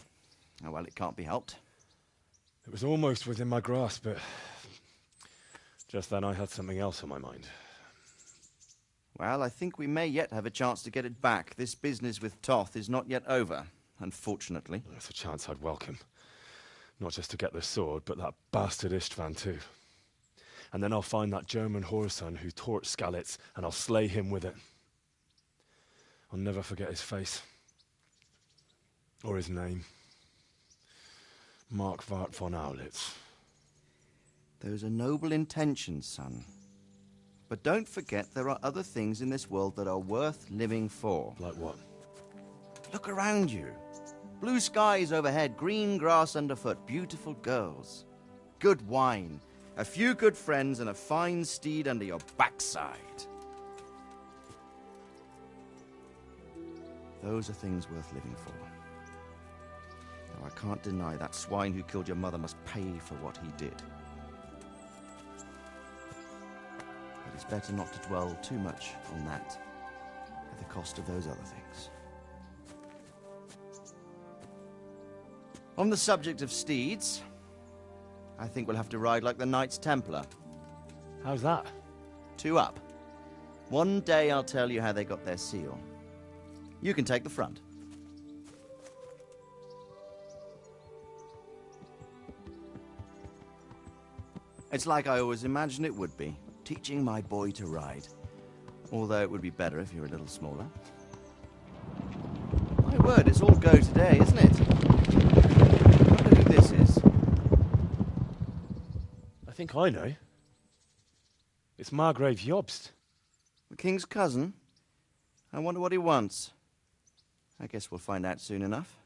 Oh, well, it can't be helped. It was almost within my grasp, but just then I had something else on my mind. Well, I think we may yet have a chance to get it back. This business with Toth is not yet over, unfortunately. That's a chance I'd welcome. Not just to get the sword, but that bastard Istvan too. And then I'll find that German whoreson who torched Skalitz, and I'll slay him with it. I'll never forget his face. Or his name. Marquardt von Aulitz. Those are noble intentions, son. But don't forget there are other things in this world that are worth living for. Like what? Look around you. Blue skies overhead, green grass underfoot, beautiful girls. Good wine, a few good friends, and a fine steed under your backside. Those are things worth living for. Though I can't deny that swine who killed your mother must pay for what he did. It is better not to dwell too much on that at the cost of those other things. On the subject of steeds, I think we'll have to ride like the Knights Templar. How's that? 2 up. One day I'll tell you how they got their seal. You can take the front. It's like I always imagined it would be, teaching my boy to ride. Although it would be better if you were a little smaller. My word, it's all go today, isn't it? I wonder who this is. I think I know. It's Margrave Jobst. The king's cousin? I wonder what he wants. I guess we'll find out soon enough.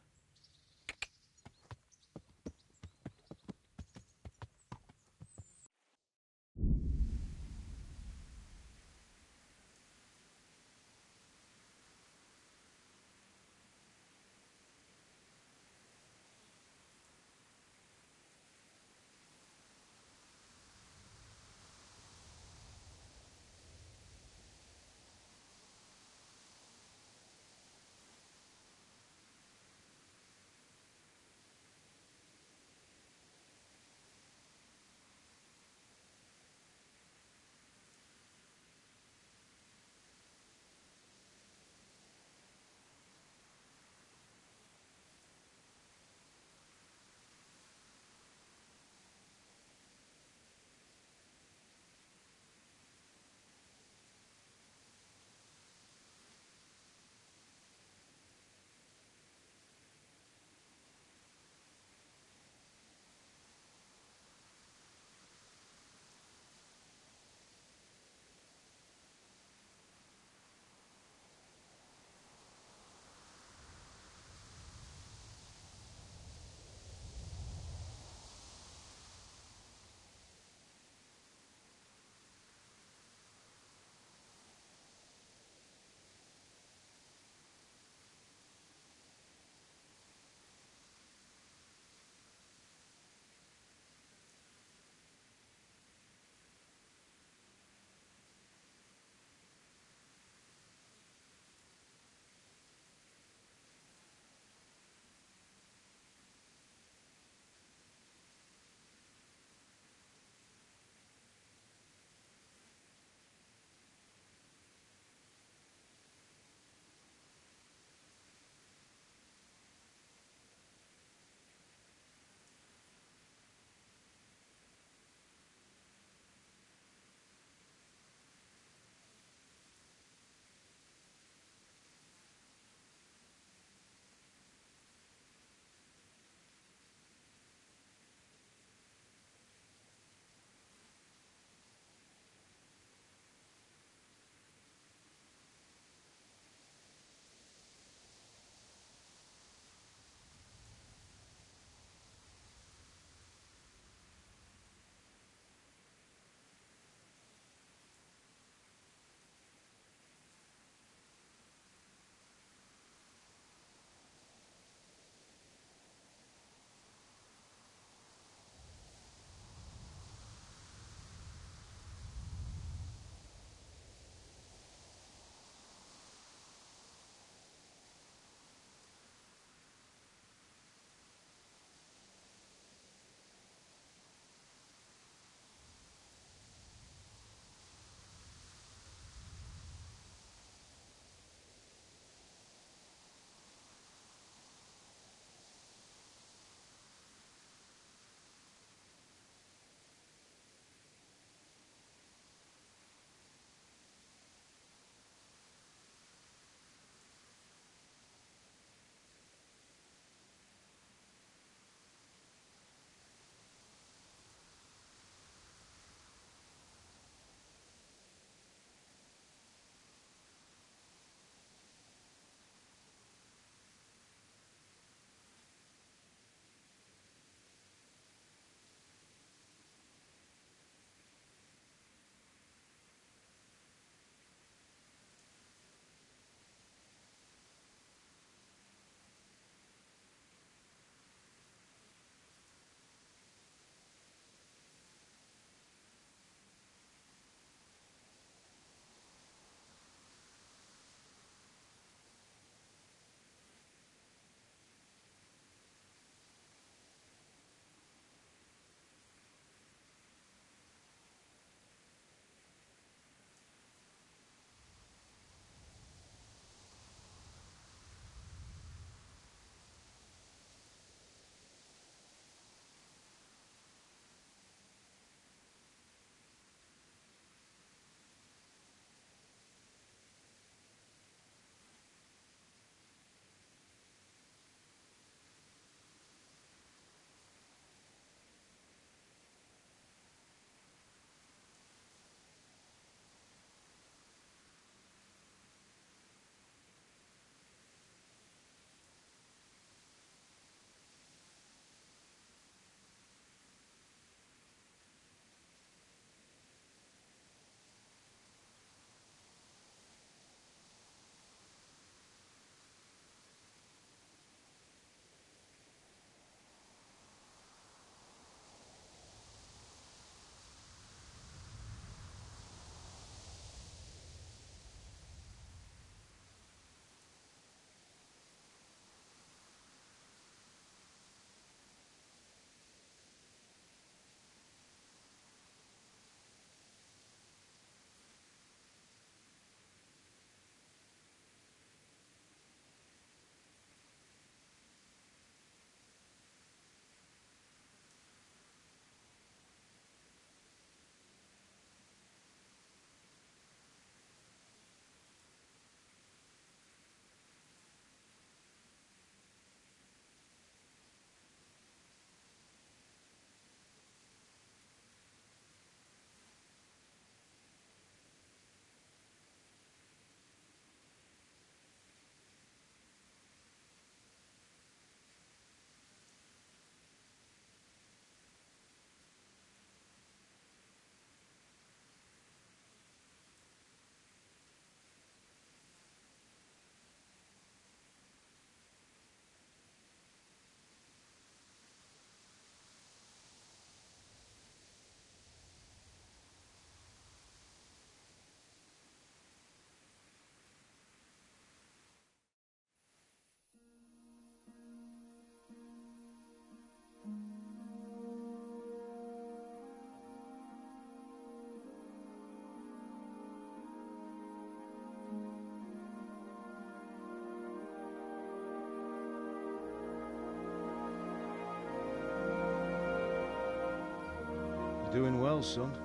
doing well, son.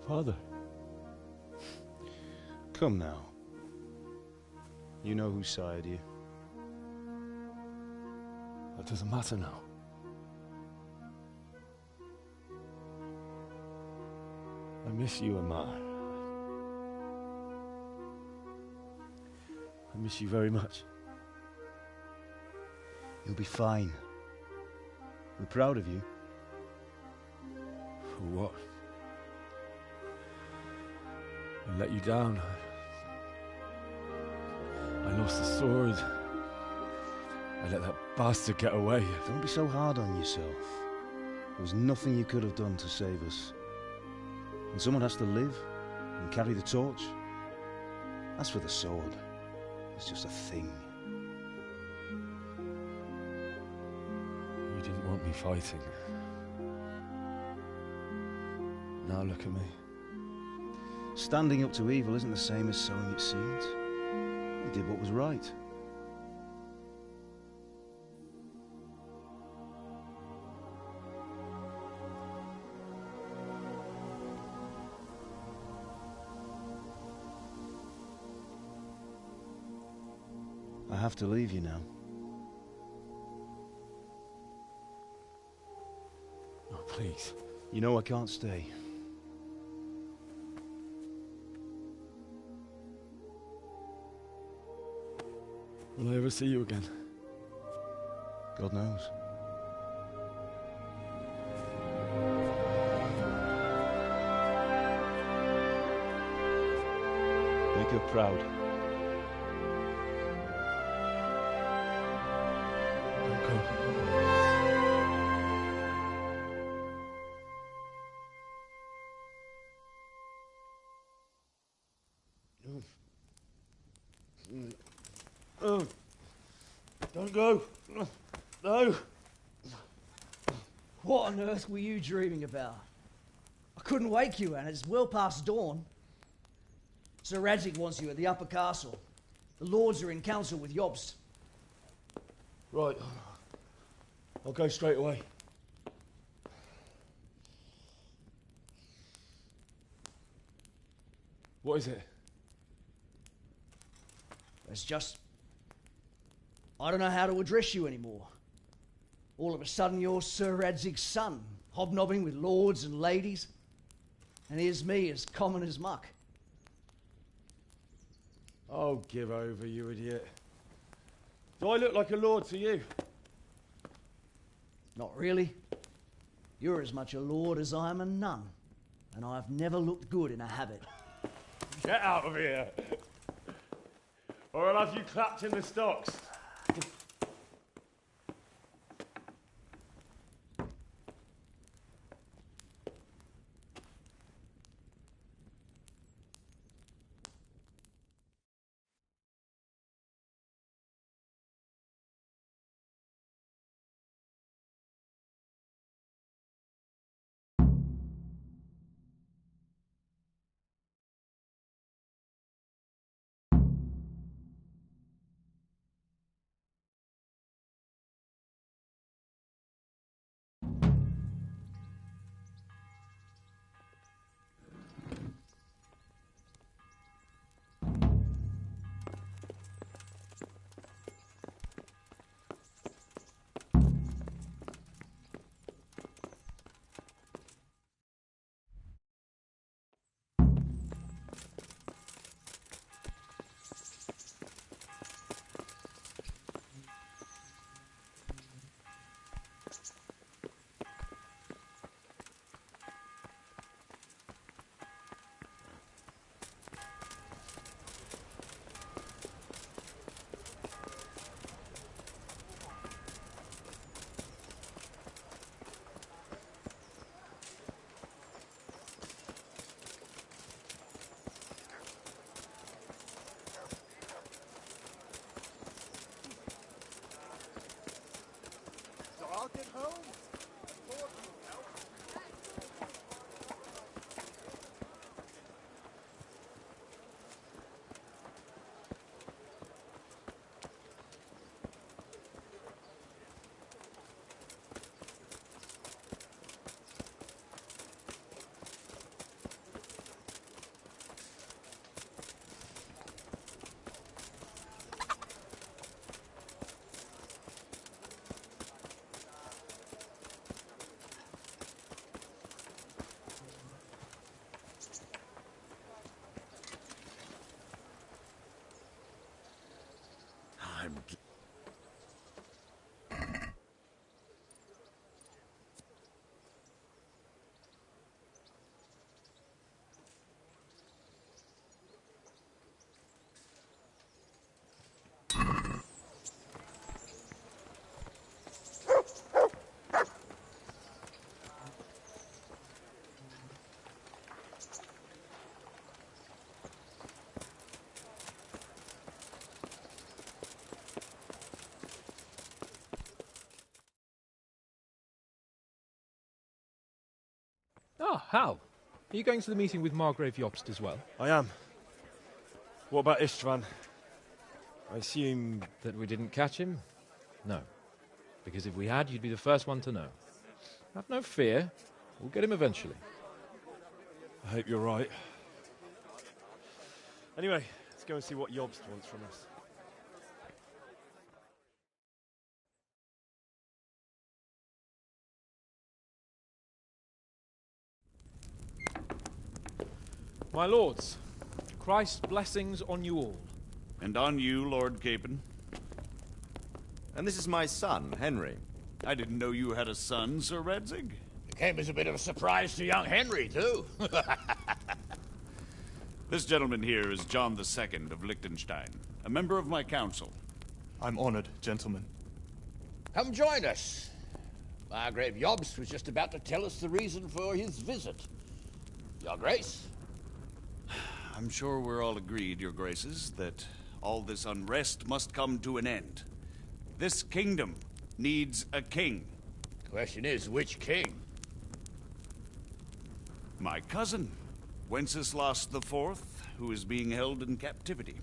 Father. Come now. You know who sired you. That doesn't matter now. I miss you, Amar. I miss you very much. You'll be fine. We're proud of you. For what? I let you down. I lost the sword. I let that bastard get away. Don't be so hard on yourself. There was nothing you could have done to save us. And someone has to live and carry the torch. As for the sword, it's just a thing. You didn't want me fighting. Now look at me. Standing up to evil isn't the same as sowing its seeds. You did what was right. I have to leave you now. Oh, please. You know I can't stay. Will I ever see you again? God knows. Make her proud. Don't go. Oh, don't go. No. What on earth were you dreaming about? I couldn't wake you, and it's well past dawn. Sir Radzig wants you at the upper castle. The lords are in council with Jobst. Right. I'll go straight away. What is it? It's just... I don't know how to address you anymore. All of a sudden you're Sir Radzig's son, hobnobbing with lords and ladies. And here's me, as common as muck. Oh, give over, you idiot. Do I look like a lord to you? Not really. You're as much a lord as I am a nun. And I've never looked good in a habit. Get out of here! Or I'll have you clapped in the stocks. Ah, Hal. Are you going to the meeting with Margrave Jobst as well? I am. What about Istvan? I assume... That we didn't catch him? No. Because if we had, you'd be the first one to know. Have no fear. We'll get him eventually. I hope you're right. Anyway, let's go and see what Jobst wants from us. My lords, Christ's blessings on you all. And on you, Lord Capon. And this is my son, Henry. I didn't know you had a son, Sir Radzig. It came as a bit of a surprise to young Henry, too. This gentleman here is John II of Liechtenstein, a member of my council. I'm honored, gentlemen. Come join us. Margrave Jobst was just about to tell us the reason for his visit. Your Grace? I'm sure we're all agreed, Your Graces, that all this unrest must come to an end. This kingdom needs a king. Question is, which king? My cousin, Wenceslas IV, who is being held in captivity.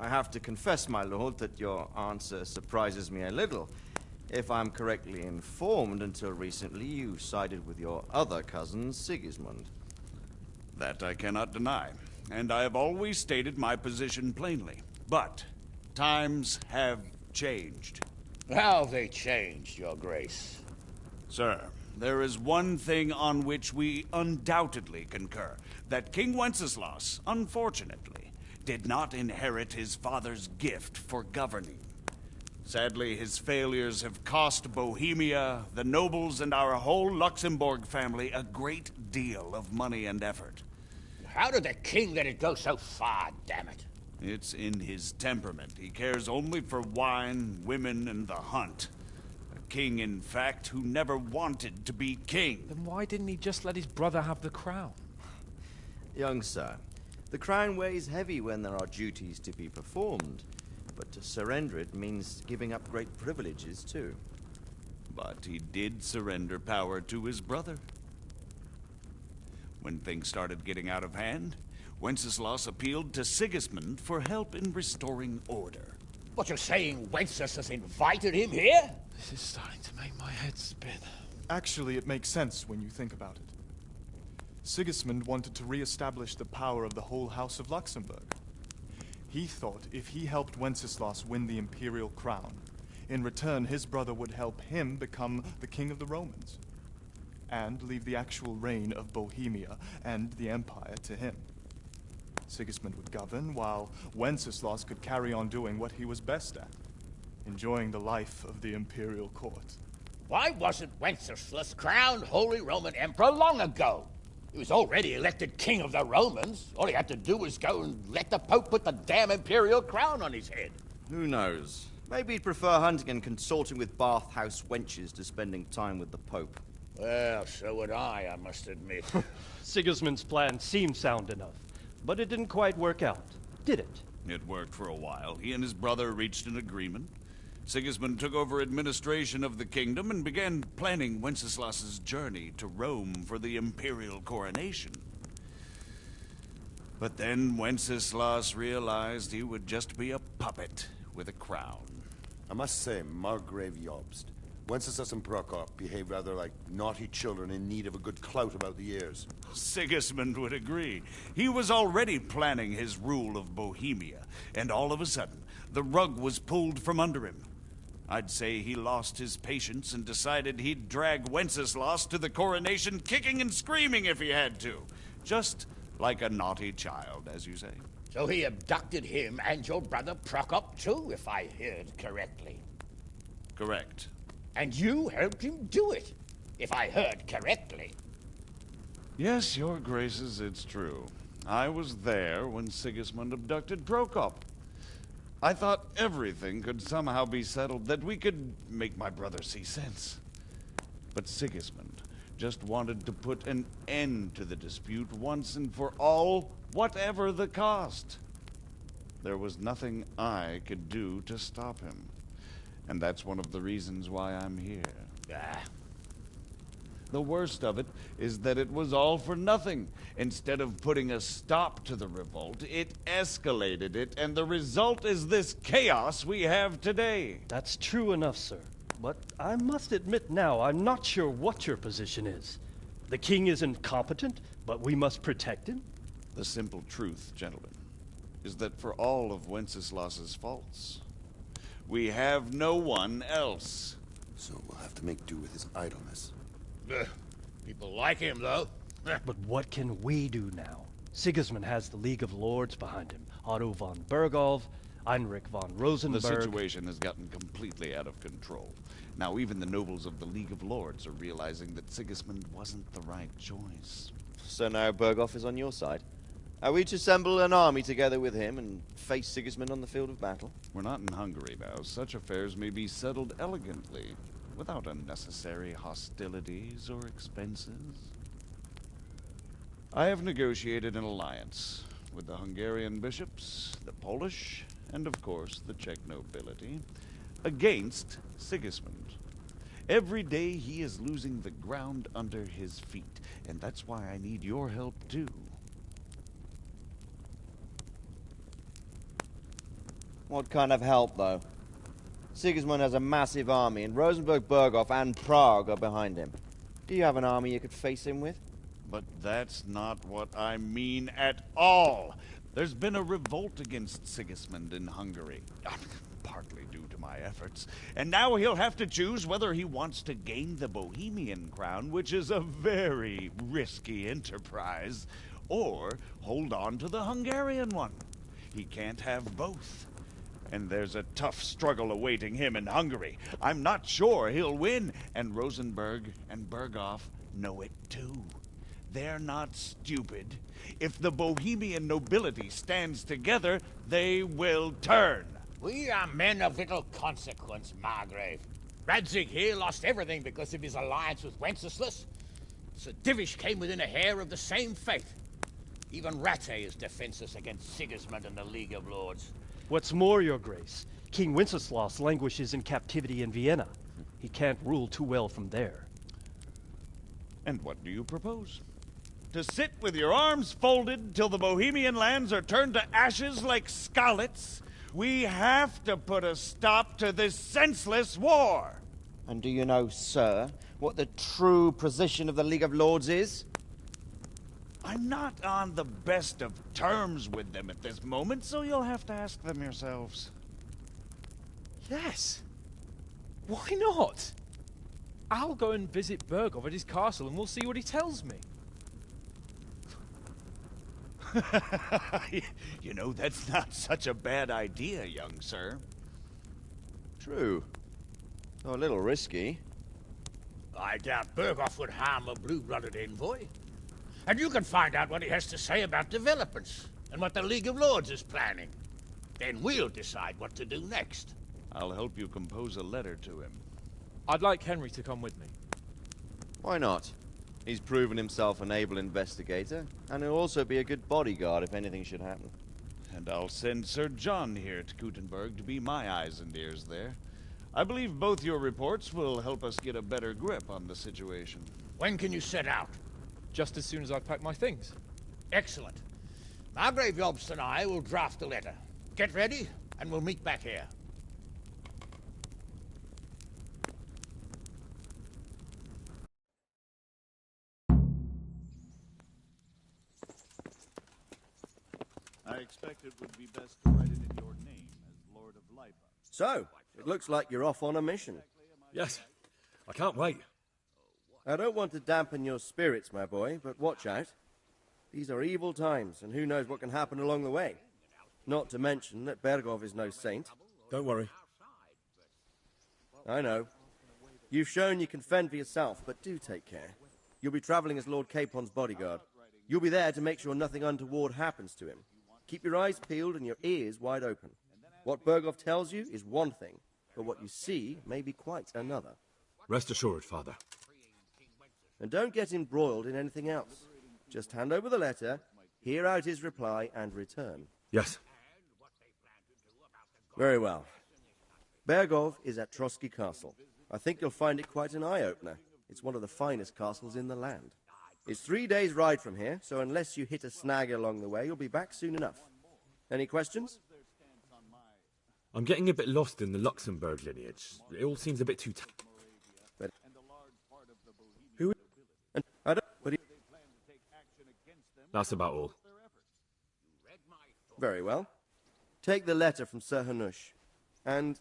I have to confess, my lord, that your answer surprises me a little. If I'm correctly informed, until recently you sided with your other cousin, Sigismund. That I cannot deny, and I have always stated my position plainly. But times have changed. How have they changed, Your Grace? Sir, there is one thing on which we undoubtedly concur. That King Wenceslas, unfortunately, did not inherit his father's gift for governing. Sadly, his failures have cost Bohemia, the nobles, and our whole Luxembourg family a great deal of money and effort. How did the king let it go so far, damn it? It's in his temperament. He cares only for wine, women, and the hunt. A king, in fact, who never wanted to be king. Then why didn't he just let his brother have the crown? Young sir, the crown weighs heavy when there are duties to be performed, but to surrender it means giving up great privileges, too. But he did surrender power to his brother. When things started getting out of hand, Wenceslas appealed to Sigismund for help in restoring order. What, you're saying Wenceslas invited him here? This is starting to make my head spin. Actually, it makes sense when you think about it. Sigismund wanted to re-establish the power of the whole House of Luxembourg. He thought if he helped Wenceslas win the imperial crown, in return his brother would help him become the king of the Romans, and leave the actual reign of Bohemia and the empire to him. Sigismund would govern, while Wenceslas could carry on doing what he was best at, enjoying the life of the imperial court. Why wasn't Wenceslas crowned Holy Roman Emperor long ago? He was already elected king of the Romans. All he had to do was go and let the Pope put the damn imperial crown on his head. Who knows? Maybe he'd prefer hunting and consorting with bathhouse wenches to spending time with the Pope. Well, so would I must admit. Sigismund's plan seemed sound enough, but it didn't quite work out, did it? It worked for a while. He and his brother reached an agreement. Sigismund took over administration of the kingdom and began planning Wenceslas's journey to Rome for the imperial coronation. But then Wenceslas realized he would just be a puppet with a crown. I must say, Margrave Jobst, Wenceslas and Prokop behave rather like naughty children in need of a good clout about the ears. Sigismund would agree. He was already planning his rule of Bohemia, and all of a sudden, the rug was pulled from under him. I'd say he lost his patience and decided he'd drag Wenceslas to the coronation kicking and screaming if he had to. Just like a naughty child, as you say. So he abducted him and your brother Prokop too, if I heard correctly. Correct. And you helped him do it, if I heard correctly. Yes, your graces, it's true. I was there when Sigismund abducted Prokop. I thought everything could somehow be settled, that we could make my brother see sense. But Sigismund just wanted to put an end to the dispute once and for all, whatever the cost. There was nothing I could do to stop him. And that's one of the reasons why I'm here. The worst of it is that it was all for nothing. Instead of putting a stop to the revolt, it escalated it, and the result is this chaos we have today. That's true enough, sir. But I must admit now, I'm not sure what your position is. The king is incompetent, but we must protect him? The simple truth, gentlemen, is that for all of Wenceslas's faults, we have no one else. So we'll have to make do with his idleness. People like him, though. But what can we do now? Sigismund has the League of Lords behind him. Otto von Bergolf, Heinrich von Rosenberg. The situation has gotten completely out of control. Now even the nobles of the League of Lords are realizing that Sigismund wasn't the right choice. So now Bergolf is on your side. Are we to assemble an army together with him and face Sigismund on the field of battle? We're not in Hungary now. Such affairs may be settled elegantly, without unnecessary hostilities or expenses. I have negotiated an alliance with the Hungarian bishops, the Polish, and of course the Czech nobility, against Sigismund. Every day he is losing the ground under his feet, and that's why I need your help too. What kind of help, though? Sigismund has a massive army, and Rosenberg, Berghoff, and Prague are behind him. Do you have an army you could face him with? But that's not what I mean at all. There's been a revolt against Sigismund in Hungary, partly due to my efforts, and now he'll have to choose whether he wants to gain the Bohemian crown, which is a very risky enterprise, or hold on to the Hungarian one. He can't have both. And there's a tough struggle awaiting him in Hungary. I'm not sure he'll win, and Rosenberg and Berghoff know it too. They're not stupid. If the Bohemian nobility stands together, they will turn. We are men of little consequence, Margrave. Radzig here lost everything because of his alliance with Wenceslas. Sir Divish came within a hair of the same fate. Even Rattay is defenseless against Sigismund and the League of Lords. What's more, your grace, King Wenceslas languishes in captivity in Vienna. He can't rule too well from there. And what do you propose? To sit with your arms folded till the Bohemian lands are turned to ashes like Skalitz? We have to put a stop to this senseless war. And do you know, sir, what the true position of the League of Lords is? I'm not on the best of terms with them at this moment, so you'll have to ask them yourselves. Yes. Why not? I'll go and visit Berghoff at his castle and we'll see what he tells me. You know, that's not such a bad idea, young sir. True. Though a little risky. I doubt Berghoff would harm a blue-blooded envoy. And you can find out what he has to say about developments and what the League of Lords is planning. Then we'll decide what to do next. I'll help you compose a letter to him. I'd like Henry to come with me. Why not? He's proven himself an able investigator, and he'll also be a good bodyguard if anything should happen. And I'll send Sir John here to Kuttenberg to be my eyes and ears there. I believe both your reports will help us get a better grip on the situation. When can you set out? Just as soon as I've packed my things. Excellent. Margrave Jobst and I will draft a letter. Get ready, and we'll meet back here. I expect it would be best to write it in your name as Lord of Lipa. So, it looks like you're off on a mission. Yes. I can't wait. I don't want to dampen your spirits, my boy, but watch out. These are evil times, and who knows what can happen along the way. Not to mention that Bergov is no saint. Don't worry. I know. You've shown you can fend for yourself, but do take care. You'll be travelling as Lord Capon's bodyguard. You'll be there to make sure nothing untoward happens to him. Keep your eyes peeled and your ears wide open. What Bergov tells you is one thing, but what you see may be quite another. Rest assured, Father. And don't get embroiled in anything else. Just hand over the letter, hear out his reply, and return. Yes. Very well. Bergov is at Trotsky Castle. I think you'll find it quite an eye-opener. It's one of the finest castles in the land. It's 3 days' ride from here, so unless you hit a snag along the way, you'll be back soon enough. Any questions? I'm getting a bit lost in the Luxembourg lineage. It all seems a bit too... But who... And I don't... But he... That's about all. Very well. Take the letter from Sir Hanush. And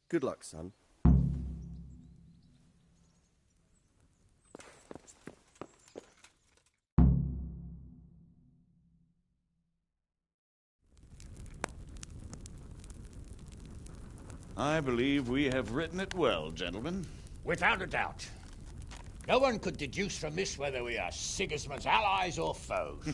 good luck, son. I believe we have written it well, gentlemen. Without a doubt. No one could deduce from this whether we are Sigismund's allies or foes.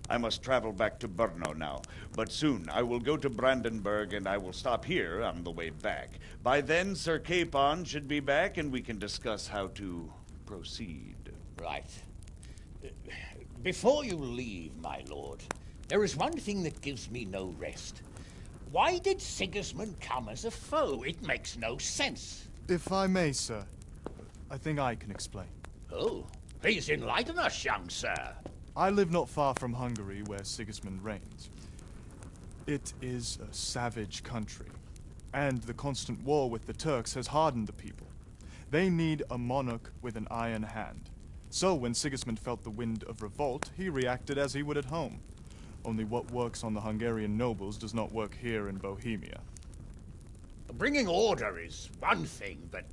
I must travel back to Brno now, but soon I will go to Brandenburg and I will stop here on the way back. By then, Sir Capon should be back and we can discuss how to proceed. Right. Before you leave, my lord, there is one thing that gives me no rest. Why did Sigismund come as a foe? It makes no sense. If I may, sir, I think I can explain. Oh, please enlighten us, young sir. I live not far from Hungary, where Sigismund reigns. It is a savage country, and the constant war with the Turks has hardened the people. They need a monarch with an iron hand. So when Sigismund felt the wind of revolt, he reacted as he would at home. Only what works on the Hungarian nobles does not work here in Bohemia. Bringing order is one thing, but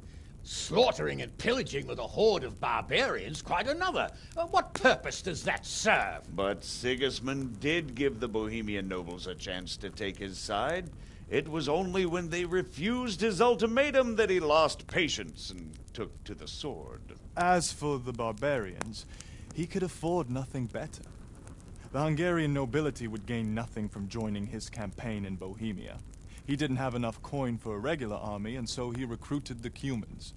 slaughtering and pillaging with a horde of barbarians quite another. What purpose does that serve? But Sigismund did give the Bohemian nobles a chance to take his side. It was only when they refused his ultimatum that he lost patience and took to the sword. As for the barbarians, he could afford nothing better. The Hungarian nobility would gain nothing from joining his campaign in Bohemia. He didn't have enough coin for a regular army, and so he recruited the Cumans.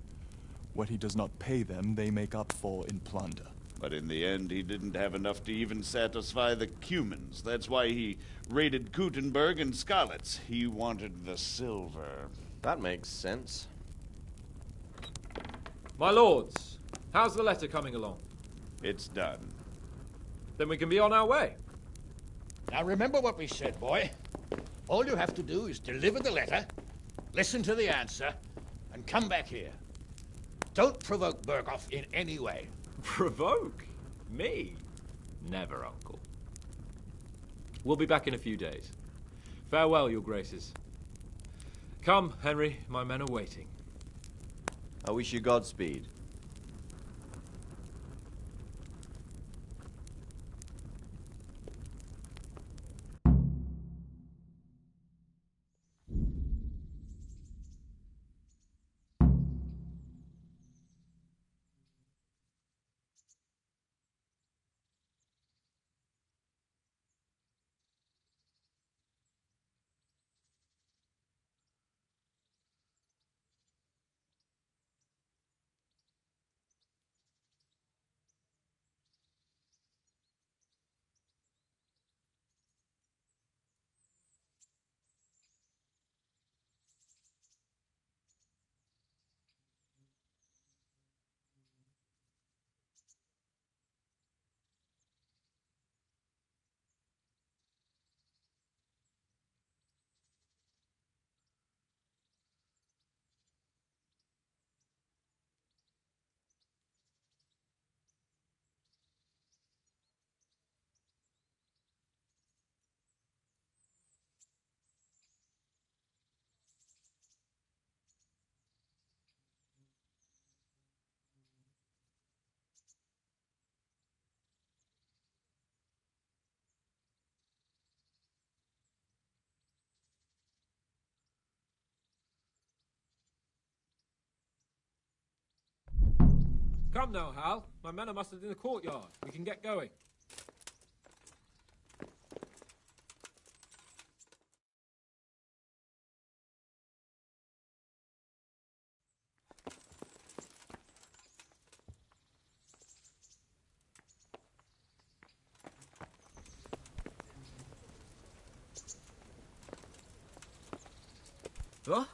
What he does not pay them, they make up for in plunder. But in the end, he didn't have enough to even satisfy the Cumans. That's why he raided Kuttenberg and Skalitz. He wanted the silver. That makes sense. My lords, how's the letter coming along? It's done. Then we can be on our way. Now remember what we said, boy. All you have to do is deliver the letter, listen to the answer, and come back here. Don't provoke Bergov in any way. Provoke? Me? Never, Uncle. We'll be back in a few days. Farewell, your graces. Come, Henry, my men are waiting. I wish you Godspeed. Come now, Hal. My men are mustered in the courtyard. We can get going. Huh?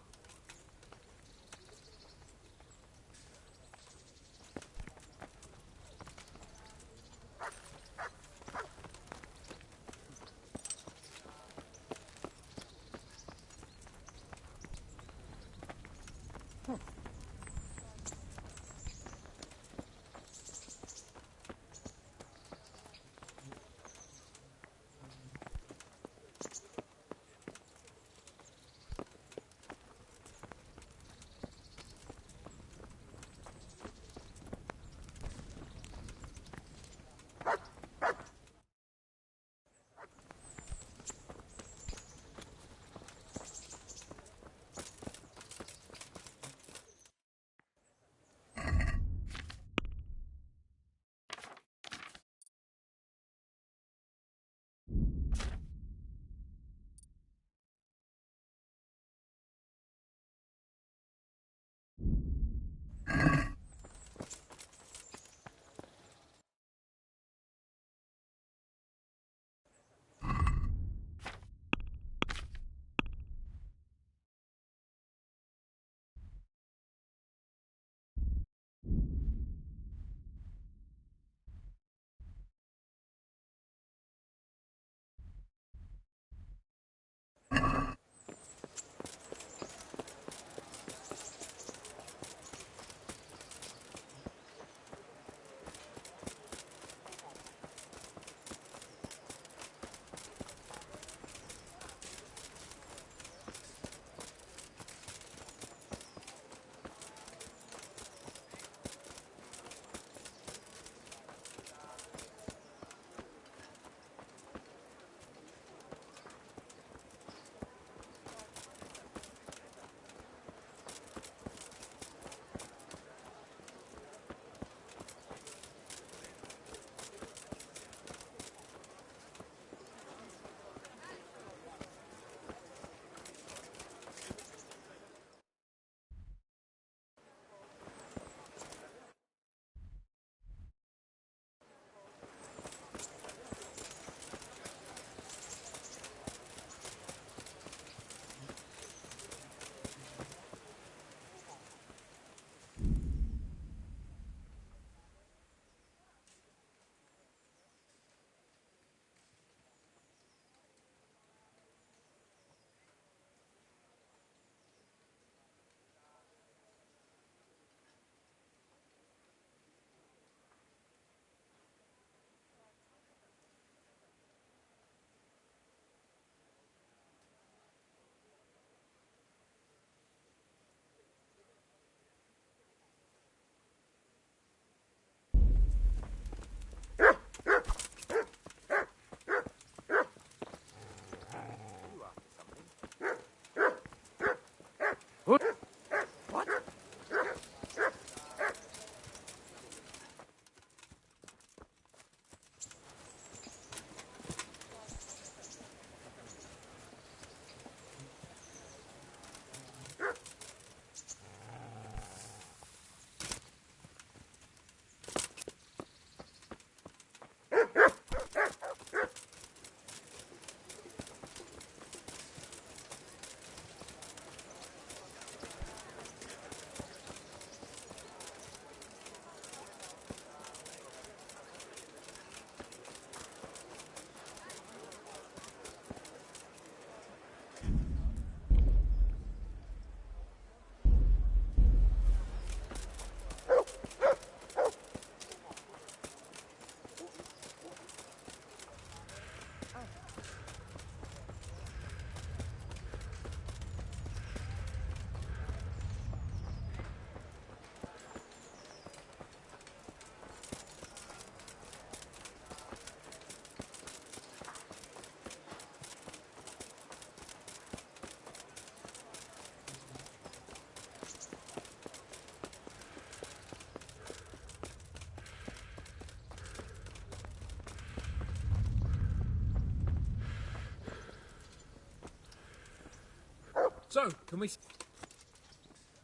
So, can we...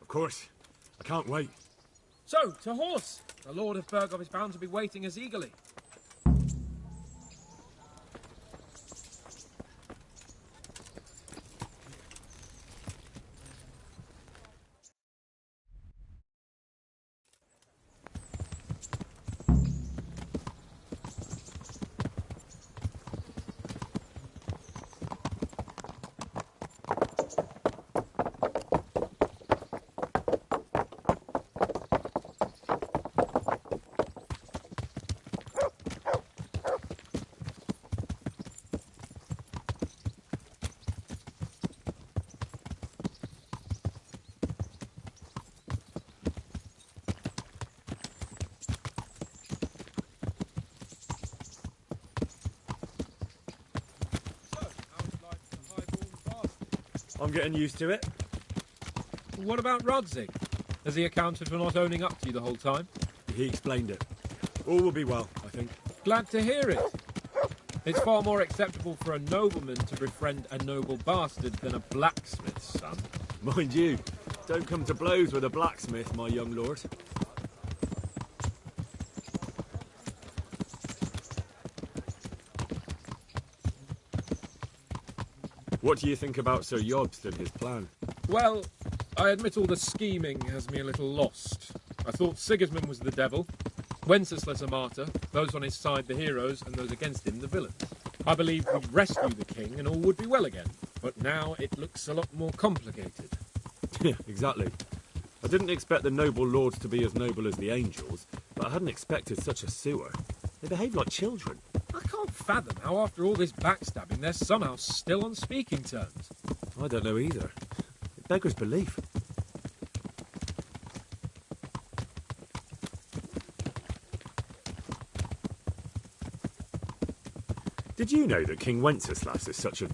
Of course. I can't wait. So, to horse! The Lord of Burgov is bound to be waiting as eagerly. I'm getting used to it. What about Rodzig? Has he accounted for not owning up to you the whole time? He explained it. All will be well, I think. Glad to hear it. It's far more acceptable for a nobleman to befriend a noble bastard than a blacksmith's son. Mind you, don't come to blows with a blacksmith, my young lord. What do you think about Sir Jobst and his plan? Well, I admit all the scheming has me a little lost. I thought Sigismund was the devil, Wenceslas a martyr, those on his side the heroes, and those against him the villains. I believed we'd rescue the king and all would be well again, but now it looks a lot more complicated. Yeah, exactly. I didn't expect the noble lords to be as noble as the angels, but I hadn't expected such a sewer. They behave like children. I can't fathom how after all this backstabbing they're somehow still on speaking terms. I don't know either. It beggars belief. Did you know that King Wenceslas is such a...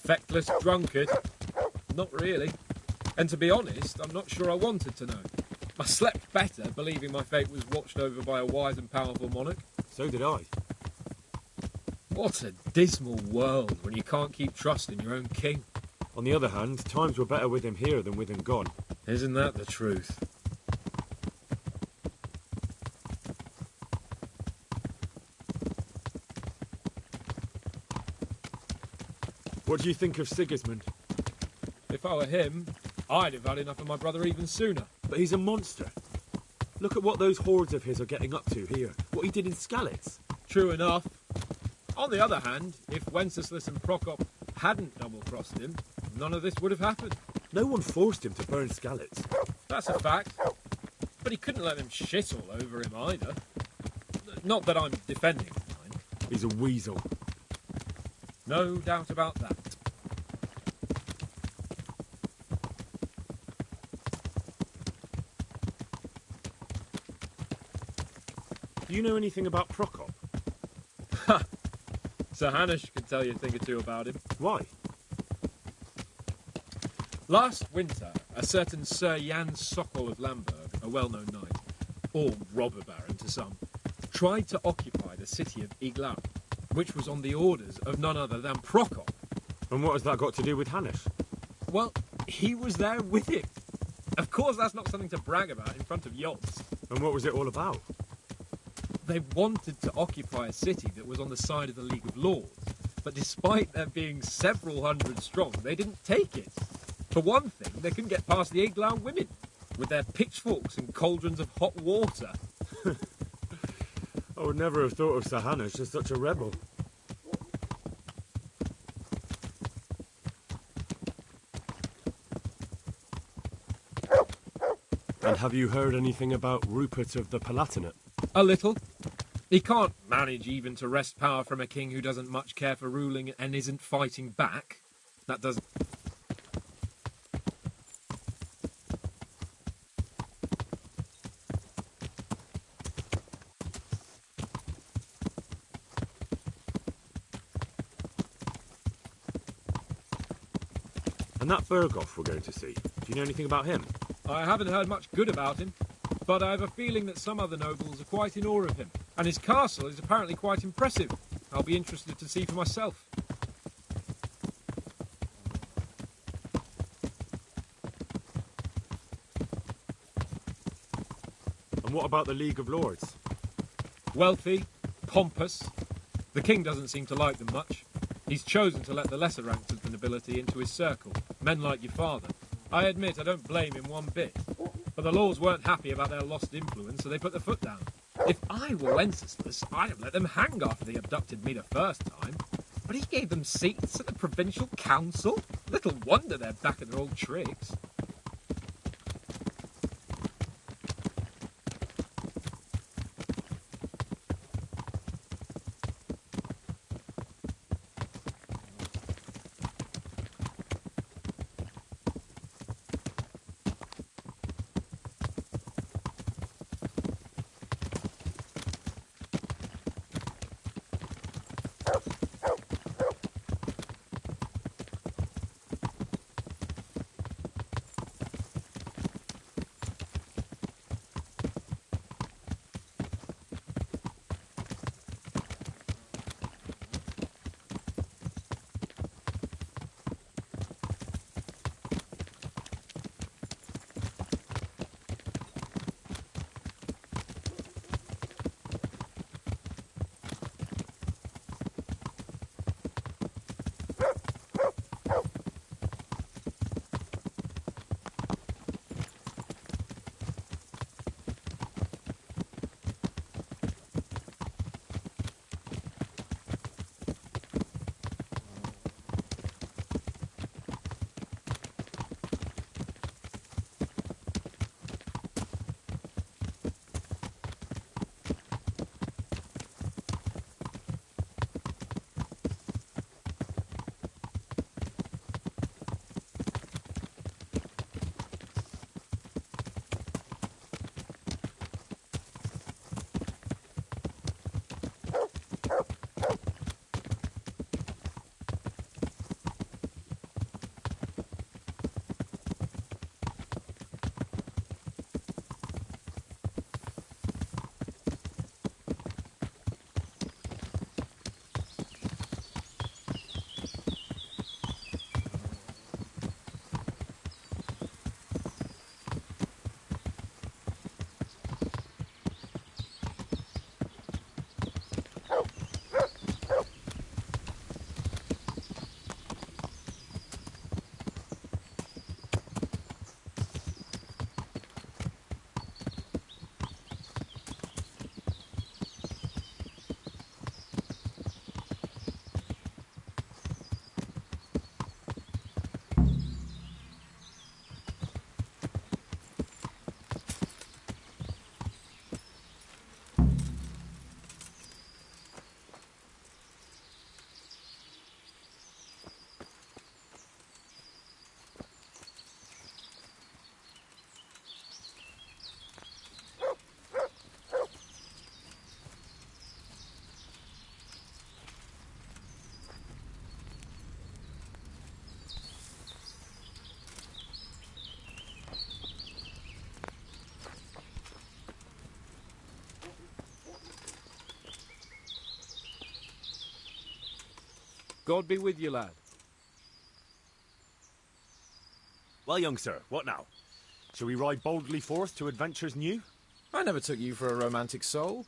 Feckless drunkard? Not really. And to be honest, I'm not sure I wanted to know. I slept better believing my fate was watched over by a wise and powerful monarch. So did I. What a dismal world when you can't keep trust in your own king. On the other hand, times were better with him here than with him gone. Isn't that the truth? What do you think of Sigismund? If I were him, I'd have had enough of my brother even sooner. But he's a monster. Look at what those hordes of his are getting up to here. What he did in Skalitz. True enough. On the other hand, if Wenceslas and Prokop hadn't double-crossed him, none of this would have happened. No one forced him to burn Skalitz. That's a fact. But he couldn't let them shit all over him either. Not that I'm defending him, mind. He's a weasel. No doubt about that. Do you know anything about Prokop? Ha! Sir Hanush can tell you a thing or two about him. Why? Last winter, a certain Sir Jan Sokol of Lamberg, a well-known knight, or robber baron to some, tried to occupy the city of Iglau, which was on the orders of none other than Prokop. And what has that got to do with Hanush? Well, he was there with him. Of course, that's not something to brag about in front of Jobst. And what was it all about? They wanted to occupy a city that was on the side of the League of Lords, but despite there being several hundred strong, they didn't take it. For one thing, they couldn't get past the Iglau women, with their pitchforks and cauldrons of hot water. I would never have thought of Sir Hanush as such a rebel. And have you heard anything about Rupert of the Palatinate? A little. He can't manage even to wrest power from a king who doesn't much care for ruling and isn't fighting back. That doesn't... And that Berghoff we're going to see, do you know anything about him? I haven't heard much good about him, but I have a feeling that some other nobles are quite in awe of him, and his castle is apparently quite impressive. I'll be interested to see for myself. what about the League of Lords? Wealthy, pompous. The king doesn't seem to like them much. He's chosen to let the lesser ranks of the nobility into his circle, men like your father. I admit I don't blame him one bit. But the Lords weren't happy about their lost influence, so they put their foot down. If I were Wenceslas, I'd have let them hang after they abducted me the first time. But he gave them seats at the provincial council. Little wonder they're back at their old tricks. God be with you, lad. Well, young sir, what now? Shall we ride boldly forth to adventures new? I never took you for a romantic soul.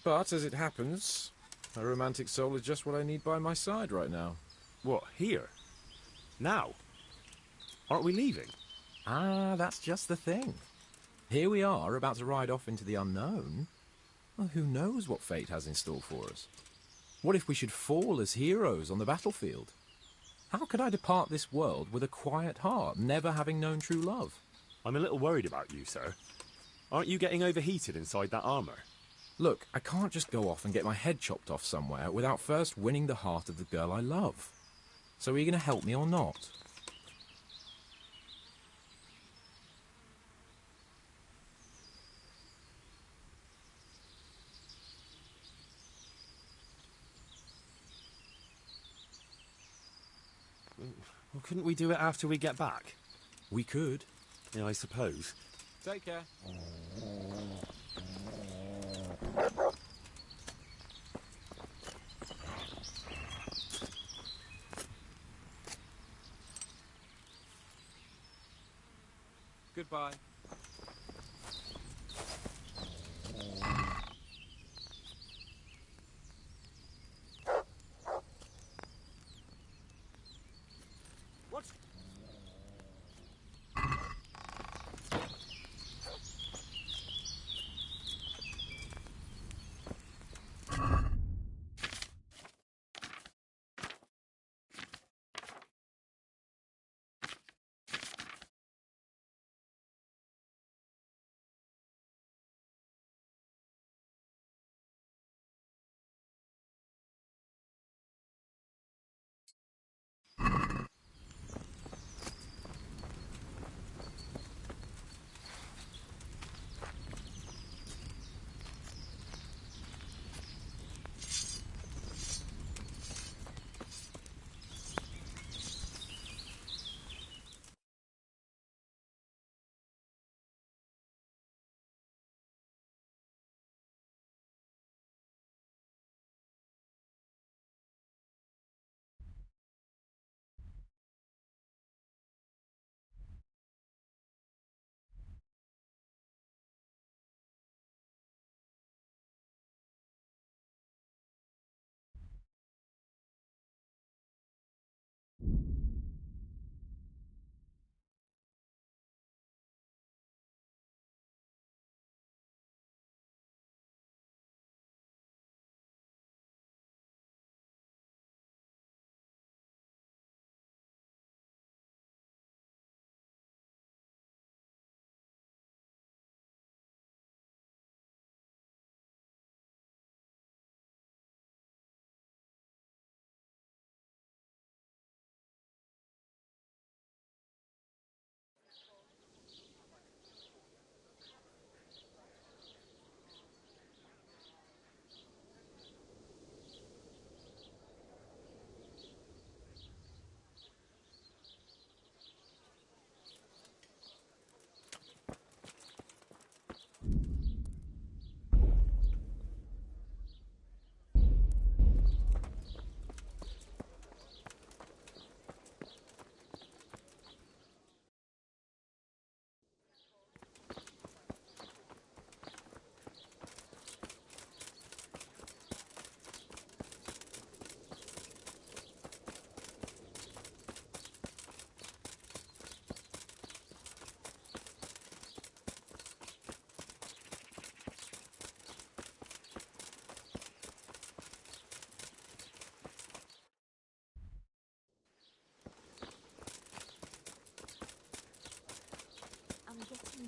But, as it happens, a romantic soul is just what I need by my side right now. What, here? Now? Aren't we leaving? Ah, that's just the thing. Here we are, about to ride off into the unknown. Well, who knows what fate has in store for us? What if we should fall as heroes on the battlefield? How could I depart this world with a quiet heart, never having known true love? I'm a little worried about you, sir. Aren't you getting overheated inside that armour? Look, I can't just go off and get my head chopped off somewhere without first winning the heart of the girl I love. So are you going to help me or not? Well, couldn't we do it after we get back? We could. Yeah, I suppose. Take care. Goodbye.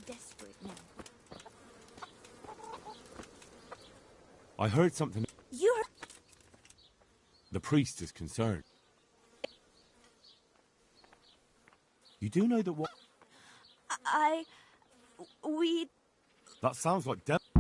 Desperate now. I heard something. You're... The priest is concerned. You do know that what... We... That sounds like death.